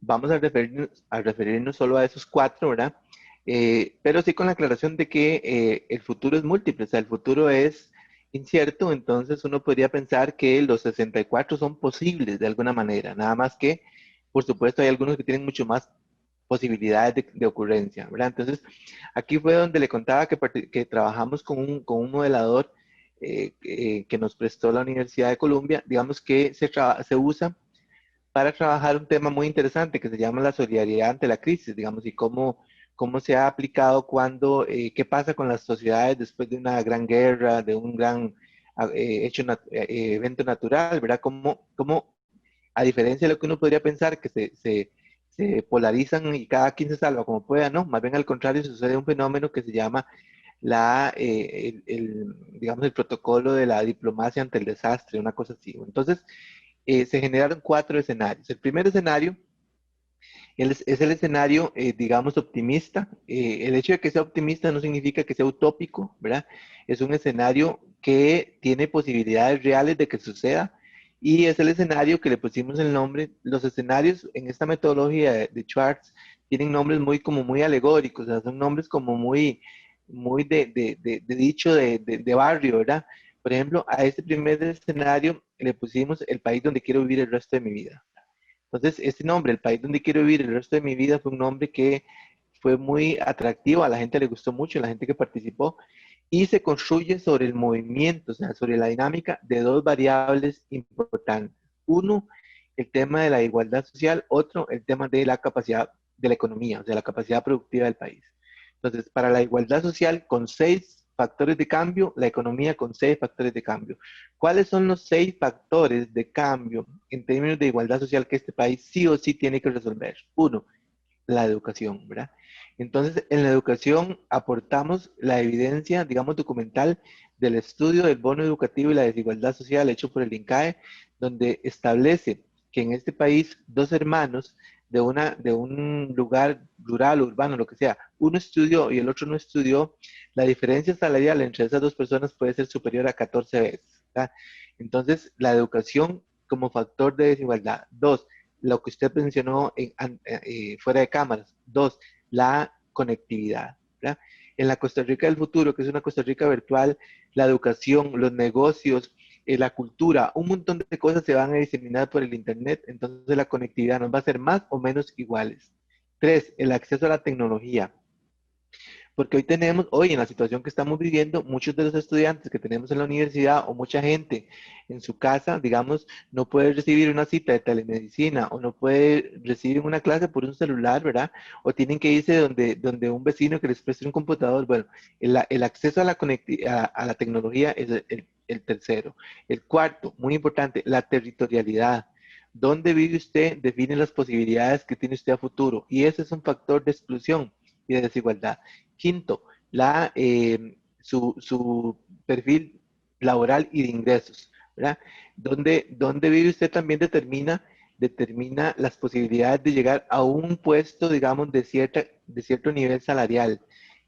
vamos a referirnos solo a esos 4, ¿verdad? Pero sí con la aclaración de que el futuro es múltiple, o sea, el futuro es incierto. Entonces uno podría pensar que los 64 son posibles de alguna manera, nada más que, por supuesto, hay algunos que tienen mucho más posibilidades de ocurrencia, ¿verdad? Entonces, aquí fue donde le contaba que trabajamos con un modelador que nos prestó la Universidad de Columbia, digamos que se usa para trabajar un tema muy interesante que se llama la solidaridad ante la crisis, digamos, y cómo se ha aplicado qué pasa con las sociedades después de una gran guerra, de un gran evento natural, ¿verdad? Cómo, a diferencia de lo que uno podría pensar, que se polarizan y cada quien se salva como pueda, ¿no? Más bien al contrario, sucede un fenómeno que se llama digamos, el protocolo de la diplomacia ante el desastre, una cosa así. Entonces, se generaron 4 escenarios. El primer escenario es el escenario, digamos, optimista. El hecho de que sea optimista no significa que sea utópico, ¿verdad? Es un escenario que tiene posibilidades reales de que suceda, y es el escenario que le pusimos el nombre. Los escenarios en esta metodología de Schwartz tienen nombres muy alegóricos, o sea, son nombres como muy de dicho de barrio, ¿verdad? Por ejemplo, a este primer escenario le pusimos el país donde quiero vivir el resto de mi vida. Entonces, este nombre, el país donde quiero vivir el resto de mi vida, fue un nombre que fue muy atractivo, a la gente le gustó mucho, a la gente que participó, y se construye sobre el movimiento, o sea, sobre la dinámica de 2 variables importantes. Uno, el tema de la igualdad social, otro, el tema de la capacidad de la economía, o sea, la capacidad productiva del país. Entonces, para la igualdad social, con 6 factores de cambio, la economía con 6 factores de cambio. ¿Cuáles son los 6 factores de cambio en términos de igualdad social que este país sí o sí tiene que resolver? Uno, la educación, ¿verdad? Entonces, en la educación aportamos la evidencia, digamos, documental del estudio del bono educativo y la desigualdad social hecho por el INCAE, donde establece que en este país 2 hermanos de un lugar rural, urbano, lo que sea, uno estudió y el otro no estudió, la diferencia salarial entre esas 2 personas puede ser superior a 14 veces, ¿verdad? Entonces, la educación como factor de desigualdad. Dos, lo que usted mencionó fuera de cámaras. Dos, la conectividad, ¿verdad? En la Costa Rica del futuro, que es una Costa Rica virtual, la educación, los negocios, la cultura, un montón de cosas se van a diseminar por el Internet, entonces la conectividad nos va a ser más o menos iguales. Tres, el acceso a la tecnología. Porque hoy en la situación que estamos viviendo, muchos de los estudiantes que tenemos en la universidad o mucha gente en su casa, digamos, no puede recibir una cita de telemedicina o no puede recibir una clase por un celular, ¿verdad? O tienen que irse donde un vecino que les preste un computador. Bueno, el acceso a a la tecnología es el tercero. El cuarto, muy importante, la territorialidad. ¿Dónde vive usted? Define las posibilidades que tiene usted a futuro. Y ese es un factor de exclusión y de desigualdad. Quinto, su perfil laboral y de ingresos, ¿verdad? Donde vive usted también determina las posibilidades de llegar a un puesto, digamos, de cierto nivel salarial.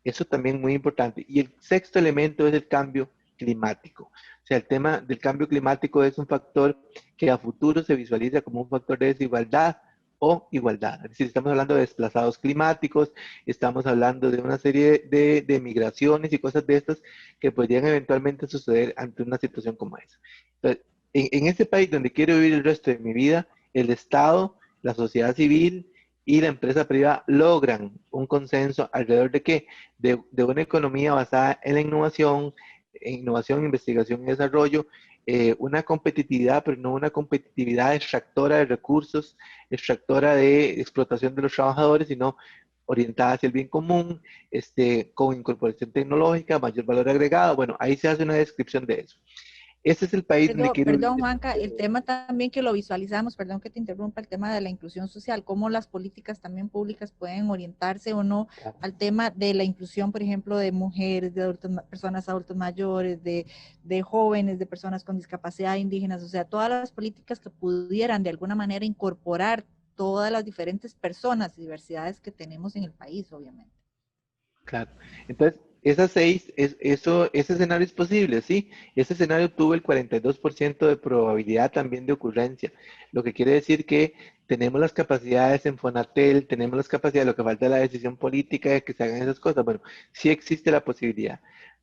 Eso también es muy importante. Y el sexto elemento es el cambio climático. O sea, el tema del cambio climático es un factor que a futuro se visualiza como un factor de desigualdad o igualdad. Es decir, estamos hablando de desplazados climáticos, estamos hablando de una serie de migraciones y cosas de estas que podrían eventualmente suceder ante una situación como esa. Entonces, en este país donde quiero vivir el resto de mi vida, el Estado, la sociedad civil y la empresa privada logran un consenso alrededor de qué? De una economía basada en innovación, investigación y desarrollo, una competitividad, pero no una competitividad extractora de recursos, extractora de explotación de los trabajadores, sino orientada hacia el bien común, con incorporación tecnológica, mayor valor agregado. Bueno, ahí se hace una descripción de eso. Ese es el país donde Perdón, quiero perdón, vivir. Juanca, el tema también que lo visualizamos, perdón que te interrumpa, el tema de la inclusión social, cómo las políticas también públicas pueden orientarse o no al tema de la inclusión, por ejemplo, de mujeres, de adultos, personas adultos mayores, de jóvenes, de personas con discapacidad, indígenas, o sea, todas las políticas que pudieran de alguna manera incorporar todas las diferentes personas y diversidades que tenemos en el país, obviamente. Claro. Entonces, esas 6, ese escenario es posible, sí. Ese escenario tuvo el 42% de probabilidad también de ocurrencia, lo que quiere decir que tenemos las capacidades en Fonatel, tenemos las capacidades, lo que falta es la decisión política de que se hagan esas cosas. Bueno, sí existe la posibilidad.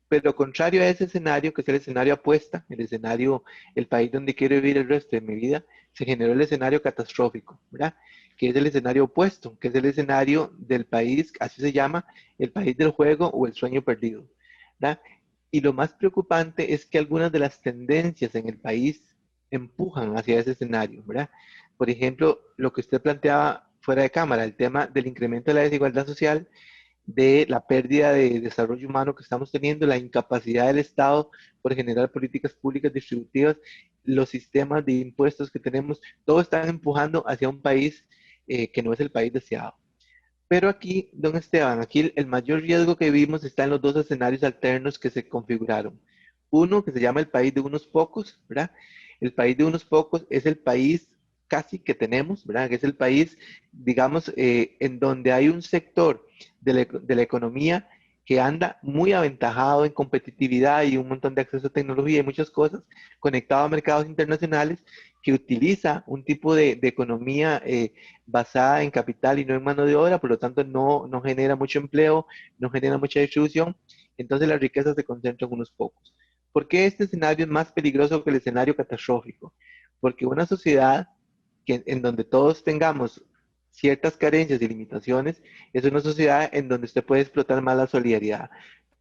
Pero contrario a ese escenario, que es el escenario apuesta, el escenario, el país donde quiero vivir el resto de mi vida, se generó el escenario catastrófico, ¿verdad? Que es el escenario opuesto, que es el escenario del país, así se llama, el país del juego o el sueño perdido, ¿verdad? Y lo más preocupante es que algunas de las tendencias en el país empujan hacia ese escenario, ¿verdad? Por ejemplo, lo que usted planteaba fuera de cámara, el tema del incremento de la desigualdad social, de la pérdida de desarrollo humano que estamos teniendo, la incapacidad del Estado por generar políticas públicas distributivas, los sistemas de impuestos que tenemos, todo están empujando hacia un país que no es el país deseado. Pero aquí, don Esteban, aquí el mayor riesgo que vimos está en los 2 escenarios alternos que se configuraron. Uno que se llama el país de unos pocos, ¿verdad? El país de unos pocos es el país casi que tenemos, ¿verdad? Que es el país, digamos, en donde hay un sector de la economía que anda muy aventajado en competitividad y un montón de acceso a tecnología y muchas cosas, conectado a mercados internacionales, que utiliza un tipo de economía basada en capital y no en mano de obra, por lo tanto no genera mucho empleo, no genera mucha distribución, entonces la riqueza se concentra en unos pocos. ¿Por qué este escenario es más peligroso que el escenario catastrófico? Porque una sociedad en donde todos tengamos ciertas carencias y limitaciones es una sociedad en donde usted puede explotar más la solidaridad.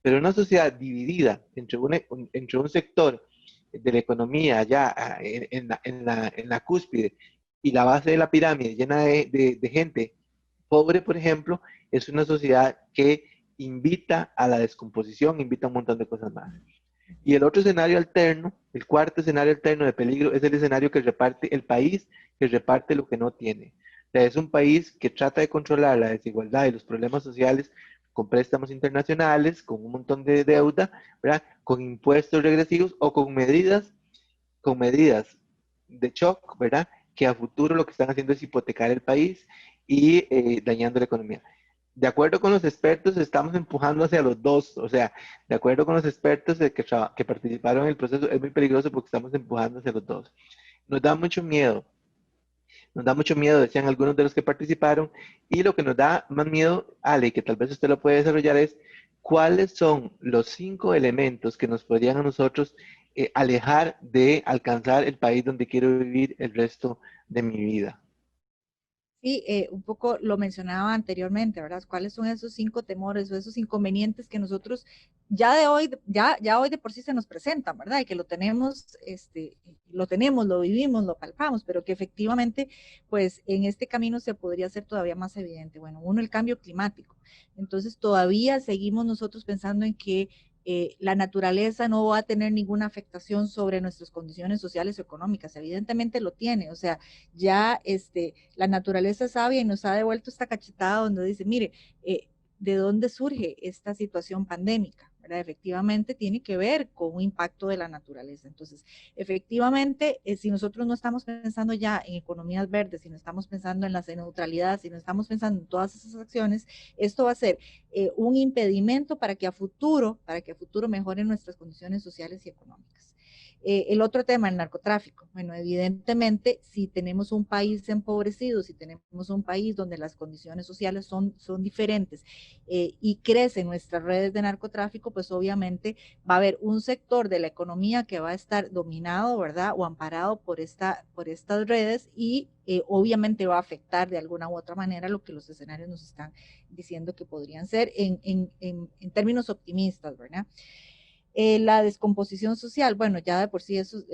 Pero una sociedad dividida entre un sector de la economía allá en la cúspide y la base de la pirámide llena de gente pobre, por ejemplo, es una sociedad que invita a la descomposición, invita a un montón de cosas más. Y el otro escenario alterno, el cuarto escenario alterno de peligro, es el escenario que reparte el país, que reparte lo que no tiene. O sea, es un país que trata de controlar la desigualdad y los problemas sociales con préstamos internacionales, con un montón de deuda, ¿verdad? Con impuestos regresivos o con medidas de shock, ¿verdad? Que a futuro lo que están haciendo es hipotecar el país y dañando la economía. De acuerdo con los expertos, estamos empujando hacia los dos. O sea, de acuerdo con los expertos que participaron en el proceso, es muy peligroso porque estamos empujando hacia los dos. Nos da mucho miedo. Nos da mucho miedo, decían algunos de los que participaron. Y lo que nos da más miedo, Ale, que tal vez usted lo puede desarrollar, es cuáles son los 5 elementos que nos podrían a nosotros alejar de alcanzar el país donde quiero vivir el resto de mi vida. Sí, un poco lo mencionaba anteriormente, ¿verdad? ¿Cuáles son esos 5 temores o esos inconvenientes que nosotros ya hoy de por sí se nos presentan, ¿verdad? Y que lo tenemos, lo vivimos, lo palpamos, pero que efectivamente, pues en este camino se podría hacer todavía más evidente. Bueno, uno, el cambio climático. Entonces todavía seguimos nosotros pensando en que la naturaleza no va a tener ninguna afectación sobre nuestras condiciones sociales o económicas. Evidentemente lo tiene, o sea, ya la naturaleza es sabia y nos ha devuelto esta cachetada donde dice, mire, ¿de dónde surge esta situación pandémica? ¿Verdad? Efectivamente tiene que ver con un impacto de la naturaleza. Entonces, efectivamente, si nosotros no estamos pensando ya en economías verdes, si no estamos pensando en la neutralidad, si no estamos pensando en todas esas acciones, esto va a ser un impedimento para que a futuro mejoren nuestras condiciones sociales y económicas. El otro tema, el narcotráfico. Bueno, evidentemente, si tenemos un país empobrecido, si tenemos un país donde las condiciones sociales son diferentes y crecen nuestras redes de narcotráfico, pues obviamente va a haber un sector de la economía que va a estar dominado, ¿verdad? O amparado por estas redes y obviamente va a afectar de alguna u otra manera lo que los escenarios nos están diciendo que podrían ser en términos optimistas, ¿verdad? La descomposición social, bueno, ya de por sí eso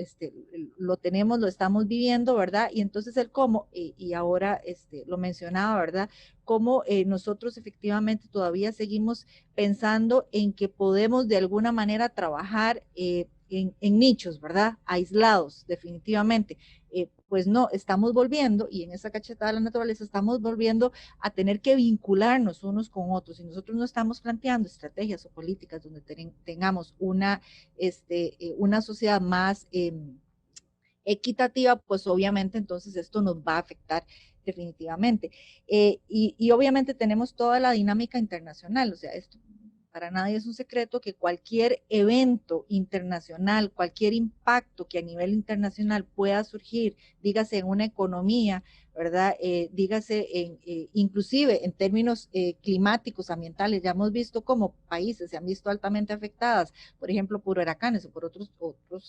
lo tenemos, lo estamos viviendo, ¿verdad? Y entonces el cómo, y ahora lo mencionaba, ¿verdad? Cómo nosotros efectivamente todavía seguimos pensando en que podemos de alguna manera trabajar en nichos, ¿verdad? Aislados, definitivamente. Pues no, estamos volviendo, y en esa cachetada de la naturaleza estamos volviendo a tener que vincularnos unos con otros. Y nosotros no estamos planteando estrategias o políticas donde tengamos una sociedad más equitativa, pues obviamente entonces esto nos va a afectar definitivamente. Y obviamente tenemos toda la dinámica internacional, o sea, esto para nadie es un secreto que cualquier evento internacional, cualquier impacto que a nivel internacional pueda surgir, dígase en una economía, ¿verdad? Dígase inclusive en términos climáticos, ambientales, ya hemos visto cómo países se han visto altamente afectadas, por ejemplo, por huracanes o por otros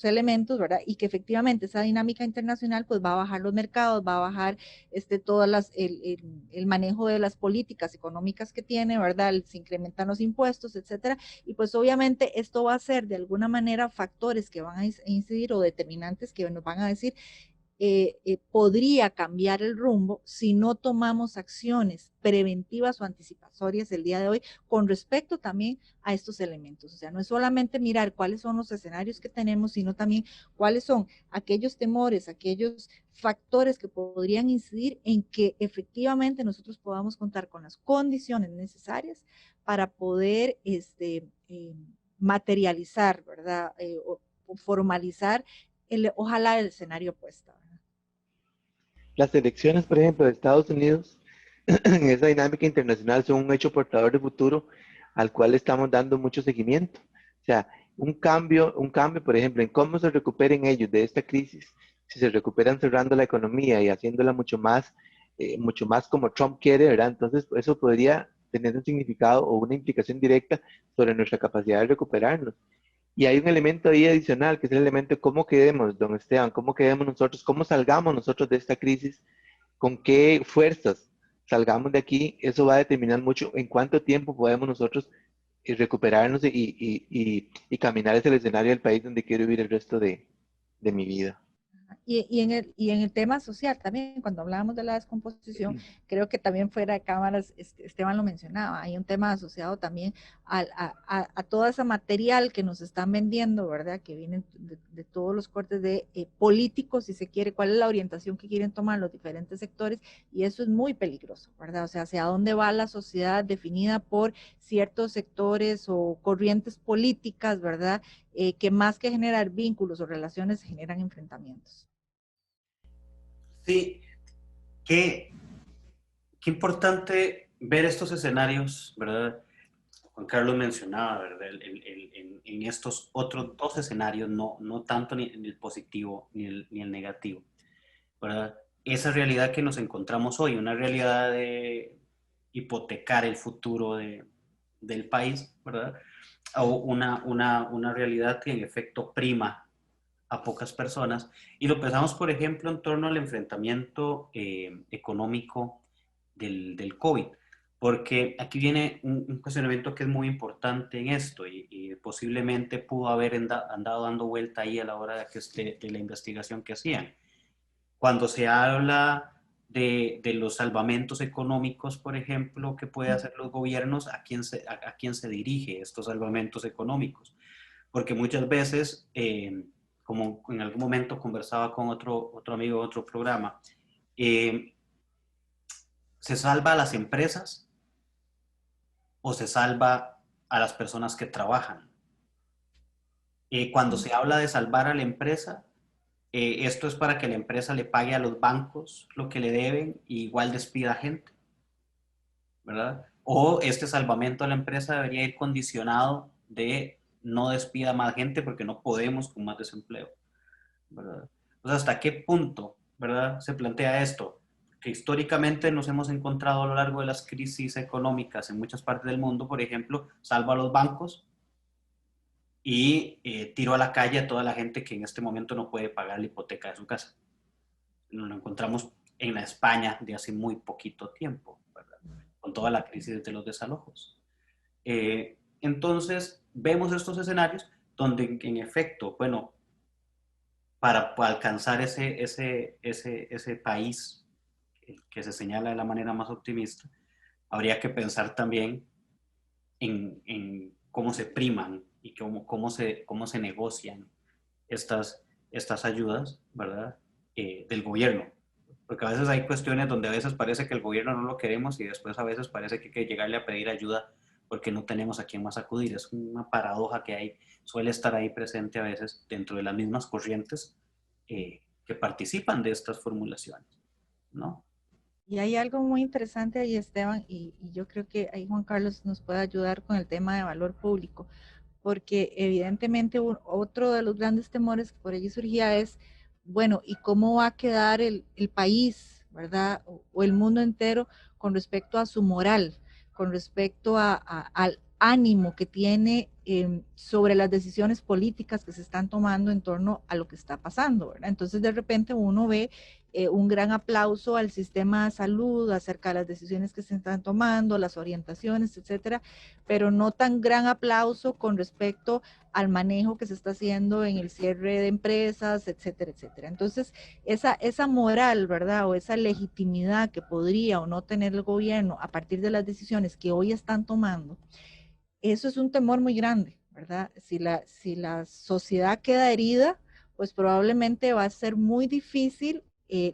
elementos, ¿verdad? Y que efectivamente esa dinámica internacional pues va a bajar los mercados, va a bajar el manejo de las políticas económicas que tiene, ¿verdad? Se incrementan los impuestos, etcétera, y pues obviamente esto va a ser de alguna manera factores que van a incidir o determinantes que nos van a decir podría cambiar el rumbo si no tomamos acciones preventivas o anticipatorias el día de hoy con respecto también a estos elementos. O sea, no es solamente mirar cuáles son los escenarios que tenemos, sino también cuáles son aquellos temores, aquellos factores que podrían incidir en que efectivamente nosotros podamos contar con las condiciones necesarias para poder materializar, ¿verdad? O formalizar ojalá el escenario opuesto. Las elecciones, por ejemplo, de Estados Unidos, en esa dinámica internacional, son un hecho portador de futuro al cual estamos dando mucho seguimiento. O sea, un cambio, por ejemplo, en cómo se recuperen ellos de esta crisis, si se recuperan cerrando la economía y haciéndola mucho más como Trump quiere, ¿verdad? Entonces, eso podría tener un significado o una implicación directa sobre nuestra capacidad de recuperarnos. Y hay un elemento ahí adicional, que es el elemento de cómo quedemos, don Esteban, cómo quedemos nosotros, cómo salgamos nosotros de esta crisis, con qué fuerzas salgamos de aquí. Eso va a determinar mucho en cuánto tiempo podemos nosotros recuperarnos y caminar hacia el escenario del país donde quiero vivir el resto de mi vida. y en el tema social también, cuando hablábamos de la descomposición, creo que también fuera de cámaras, Esteban lo mencionaba, hay un tema asociado también a todo ese material que nos están vendiendo, ¿verdad? Que vienen de todos los cortes de políticos, si se quiere, cuál es la orientación que quieren tomar los diferentes sectores, y eso es muy peligroso, ¿verdad? O sea, hacia dónde va la sociedad definida por ciertos sectores o corrientes políticas, ¿verdad? Que más que generar vínculos o relaciones, generan enfrentamientos. Sí, qué, qué importante ver estos escenarios, ¿verdad? Juan Carlos mencionaba, ¿verdad? En estos otros dos escenarios, no tanto ni el positivo ni el negativo, ¿verdad? Esa realidad que nos encontramos hoy, una realidad de hipotecar el futuro del país, ¿verdad? O una realidad que en efecto prima a pocas personas. Y lo pensamos, por ejemplo, en torno al enfrentamiento económico del COVID, porque aquí viene un cuestionamiento que es muy importante en esto y posiblemente pudo haber andado dando vuelta ahí a la hora de la investigación que hacían. Cuando se habla de los salvamentos económicos, por ejemplo, que puede hacer los gobiernos, a quién se dirige estos salvamentos económicos? Porque muchas veces, como en algún momento conversaba con otro amigo de otro programa, eh, ¿se salva a las empresas o se salva a las personas que trabajan? Cuando se habla de salvar a la empresa, esto es para que la empresa le pague a los bancos lo que le deben y igual despida gente, ¿verdad? O este salvamento a la empresa debería ir condicionado de no despida más gente porque no podemos con más desempleo, ¿verdad? O sea, ¿hasta qué punto, verdad, se plantea esto? Que históricamente nos hemos encontrado a lo largo de las crisis económicas en muchas partes del mundo, por ejemplo, salva a los bancos y tiro a la calle a toda la gente que en este momento no puede pagar la hipoteca de su casa. Nos lo encontramos en la España de hace muy poquito tiempo, ¿verdad? Con toda la crisis de los desalojos. Entonces, vemos estos escenarios donde en efecto, bueno, para alcanzar ese país que se señala de la manera más optimista, habría que pensar también en cómo se priman y cómo se negocian estas ayudas, ¿verdad? Del gobierno. Porque a veces hay cuestiones donde a veces parece que el gobierno no lo queremos y después a veces parece que hay que llegarle a pedir ayuda porque no tenemos a quién más acudir. Es una paradoja que suele estar ahí presente a veces dentro de las mismas corrientes que participan de estas formulaciones, ¿no? Y hay algo muy interesante ahí, Esteban, y yo creo que ahí Juan Carlos nos puede ayudar con el tema de valor público, porque evidentemente otro de los grandes temores que por allí surgía es, bueno, ¿y cómo va a quedar el país, ¿verdad? O el mundo entero con respecto a su moral, con respecto al ánimo que tiene sobre las decisiones políticas que se están tomando en torno a lo que está pasando, ¿verdad? Entonces de repente uno ve un gran aplauso al sistema de salud acerca de las decisiones que se están tomando, las orientaciones, etcétera, pero no tan gran aplauso con respecto al manejo que se está haciendo en el cierre de empresas, etcétera, etcétera. Entonces, esa moral, ¿verdad? O esa legitimidad que podría o no tener el gobierno a partir de las decisiones que hoy están tomando, eso es un temor muy grande, ¿verdad? Si la sociedad queda herida, pues probablemente va a ser muy difícil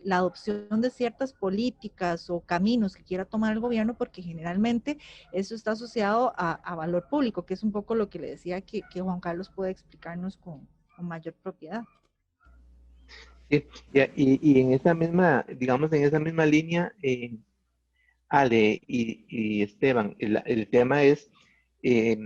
la adopción de ciertas políticas o caminos que quiera tomar el gobierno, porque generalmente eso está asociado a valor público, que es un poco lo que le decía que Juan Carlos puede explicarnos con mayor propiedad. Sí, y en esa misma, digamos, en esa misma línea, Ale y Esteban, el tema es eh,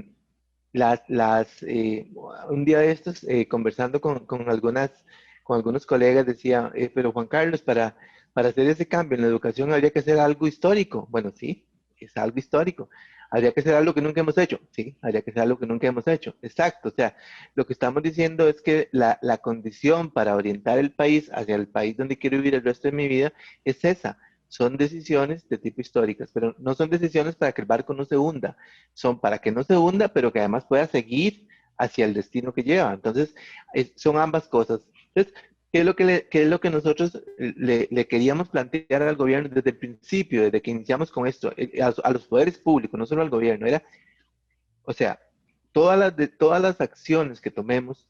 un día de estos, conversando con algunos colegas, decía, pero Juan Carlos, para hacer ese cambio en la educación habría que hacer algo histórico. Bueno, sí, es algo histórico. Habría que hacer algo que nunca hemos hecho. Sí, habría que hacer algo que nunca hemos hecho. Exacto. O sea, lo que estamos diciendo es que la condición para orientar el país hacia el país donde quiero vivir el resto de mi vida es esa. Son decisiones de tipo históricas, pero no son decisiones para que el barco no se hunda, son para que no se hunda, pero que además pueda seguir hacia el destino que lleva. Entonces, son ambas cosas. Entonces, qué es lo que nosotros le queríamos plantear al gobierno desde el principio, desde que iniciamos con esto, a los poderes públicos, no solo al gobierno? Era, o sea, todas las acciones que tomemos,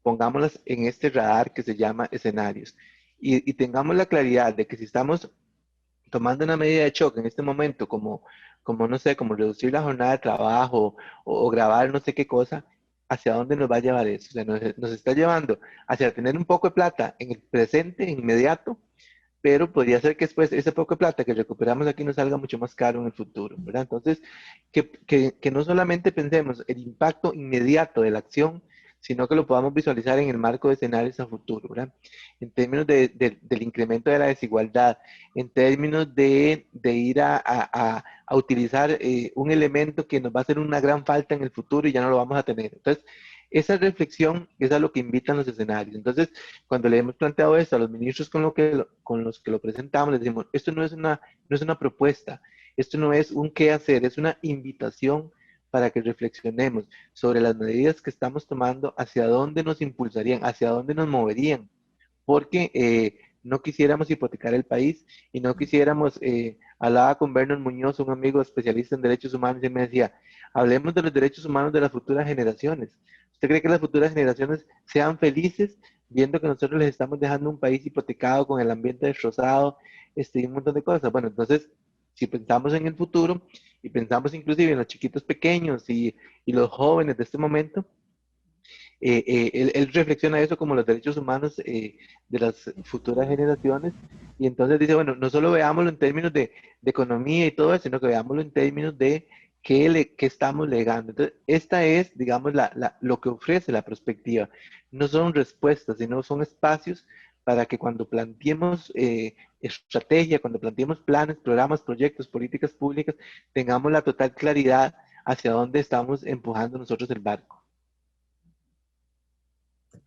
pongámoslas en este radar que se llama escenarios. Y tengamos la claridad de que si estamos tomando una medida de choque en este momento, como no sé, como reducir la jornada de trabajo o grabar no sé qué cosa, ¿hacia dónde nos va a llevar eso? O sea, nos está llevando hacia tener un poco de plata en el presente, inmediato, pero podría ser que después ese poco de plata que recuperamos aquí nos salga mucho más caro en el futuro, ¿verdad? Entonces, que no solamente pensemos el impacto inmediato de la acción, sino que lo podamos visualizar en el marco de escenarios a futuro, ¿verdad? En términos del incremento de la desigualdad, en términos de ir a utilizar un elemento que nos va a hacer una gran falta en el futuro y ya no lo vamos a tener. Entonces, esa reflexión es a lo que invitan los escenarios. Entonces, cuando le hemos planteado esto a los ministros con los que lo presentamos, les decimos, esto no es una propuesta, esto no es un qué hacer, es una invitación para que reflexionemos sobre las medidas que estamos tomando, hacia dónde nos impulsarían, hacia dónde nos moverían, porque no quisiéramos hipotecar el país y no quisiéramos, hablaba con Vernon Muñoz, un amigo especialista en derechos humanos, y me decía, hablemos de los derechos humanos de las futuras generaciones. ¿Usted cree que las futuras generaciones sean felices viendo que nosotros les estamos dejando un país hipotecado con el ambiente destrozado, y un montón de cosas? Bueno, entonces, si pensamos en el futuro y pensamos inclusive en los chiquitos pequeños y los jóvenes de este momento, él reflexiona eso como los derechos humanos de las futuras generaciones, y entonces dice, bueno, no solo veámoslo en términos de economía y todo eso, sino que veámoslo en términos de qué estamos legando. Entonces, esta es, digamos, lo que ofrece la perspectiva. No son respuestas, sino son espacios para que cuando planteemos estrategia, cuando planteemos planes, programas, proyectos, políticas públicas, tengamos la total claridad hacia dónde estamos empujando nosotros el barco.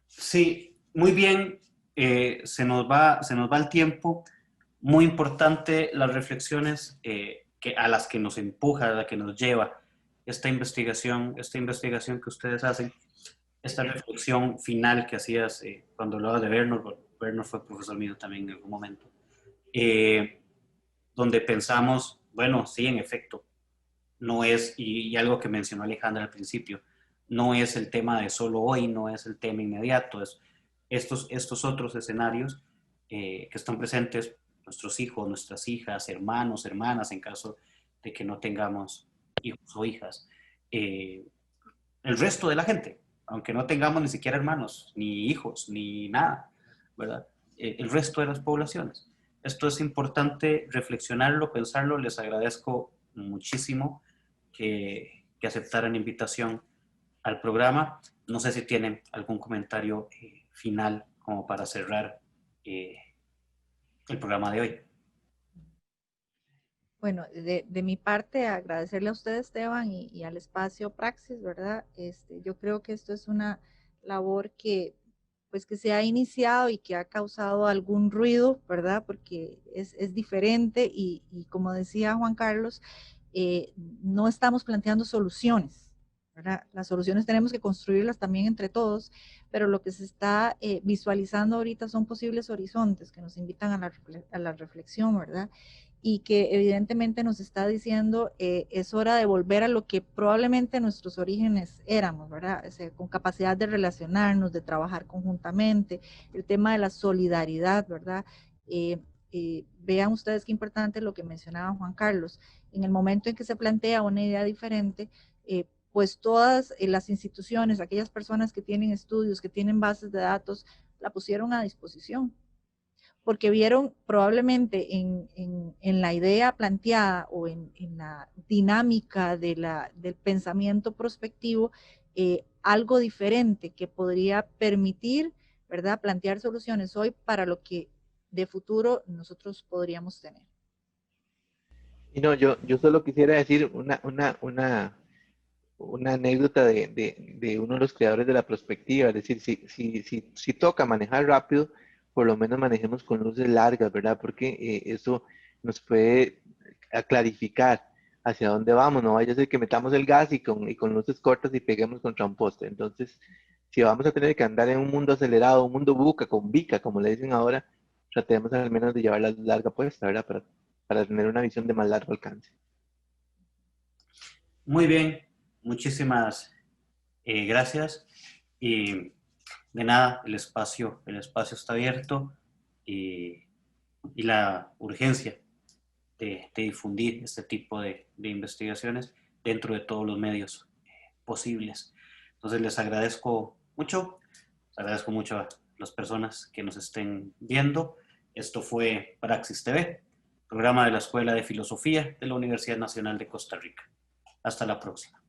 Sí, muy bien. Se nos va el tiempo. Muy importante las reflexiones a las que nos empuja, a las que nos lleva esta investigación que ustedes hacen, esta reflexión final que hacías cuando hablabas de Bernard. Bernard fue profesor mío también en algún momento, donde pensamos, bueno, sí, en efecto, no es, y algo que mencionó Alejandra al principio, no es el tema de solo hoy, no es el tema inmediato, es estos otros escenarios que están presentes, nuestros hijos, nuestras hijas, hermanos, hermanas, en caso de que no tengamos hijos o hijas, el resto de la gente, aunque no tengamos ni siquiera hermanos, ni hijos, ni nada, ¿verdad? El resto de las poblaciones. Esto es importante reflexionarlo, pensarlo. Les agradezco muchísimo que aceptaran la invitación al programa. No sé si tienen algún comentario final como para cerrar el programa de hoy. Bueno, de mi parte, agradecerle a usted, Esteban, y al espacio Praxis, ¿verdad? Yo creo que esto es una labor que, pues, que se ha iniciado y que ha causado algún ruido, ¿verdad? Porque es diferente y como decía Juan Carlos, no estamos planteando soluciones, ¿verdad? Las soluciones tenemos que construirlas también entre todos, pero lo que se está visualizando ahorita son posibles horizontes que nos invitan a la reflexión, ¿verdad? Y que evidentemente nos está diciendo es hora de volver a lo que probablemente nuestros orígenes éramos, ¿verdad? O sea, con capacidad de relacionarnos, de trabajar conjuntamente, el tema de la solidaridad, ¿verdad? Vean ustedes qué importante lo que mencionaba Juan Carlos. En el momento en que se plantea una idea diferente, pues todas las instituciones, aquellas personas que tienen estudios, que tienen bases de datos, la pusieron a disposición, porque vieron probablemente en la idea planteada o en la dinámica del pensamiento prospectivo algo diferente que podría permitir, ¿verdad?, plantear soluciones hoy para lo que de futuro nosotros podríamos tener. Y no, yo solo quisiera decir una anécdota de uno de los creadores de la perspectiva, es decir, si toca manejar rápido, por lo menos manejemos con luces largas, ¿verdad? Porque eso nos puede clarificar hacia dónde vamos, no vaya a ser que metamos el gas y con luces cortas y peguemos contra un poste. Entonces, si vamos a tener que andar en un mundo acelerado, un mundo buca, con bica, como le dicen ahora, tratemos al menos de llevar la larga puesta, ¿verdad? Para tener una visión de más largo alcance. Muy bien, muchísimas gracias. Y de nada, el espacio está abierto y la urgencia de difundir este tipo de investigaciones dentro de todos los medios posibles. Entonces les agradezco mucho a las personas que nos estén viendo. Esto fue Praxis TV, programa de la Escuela de Filosofía de la Universidad Nacional de Costa Rica. Hasta la próxima.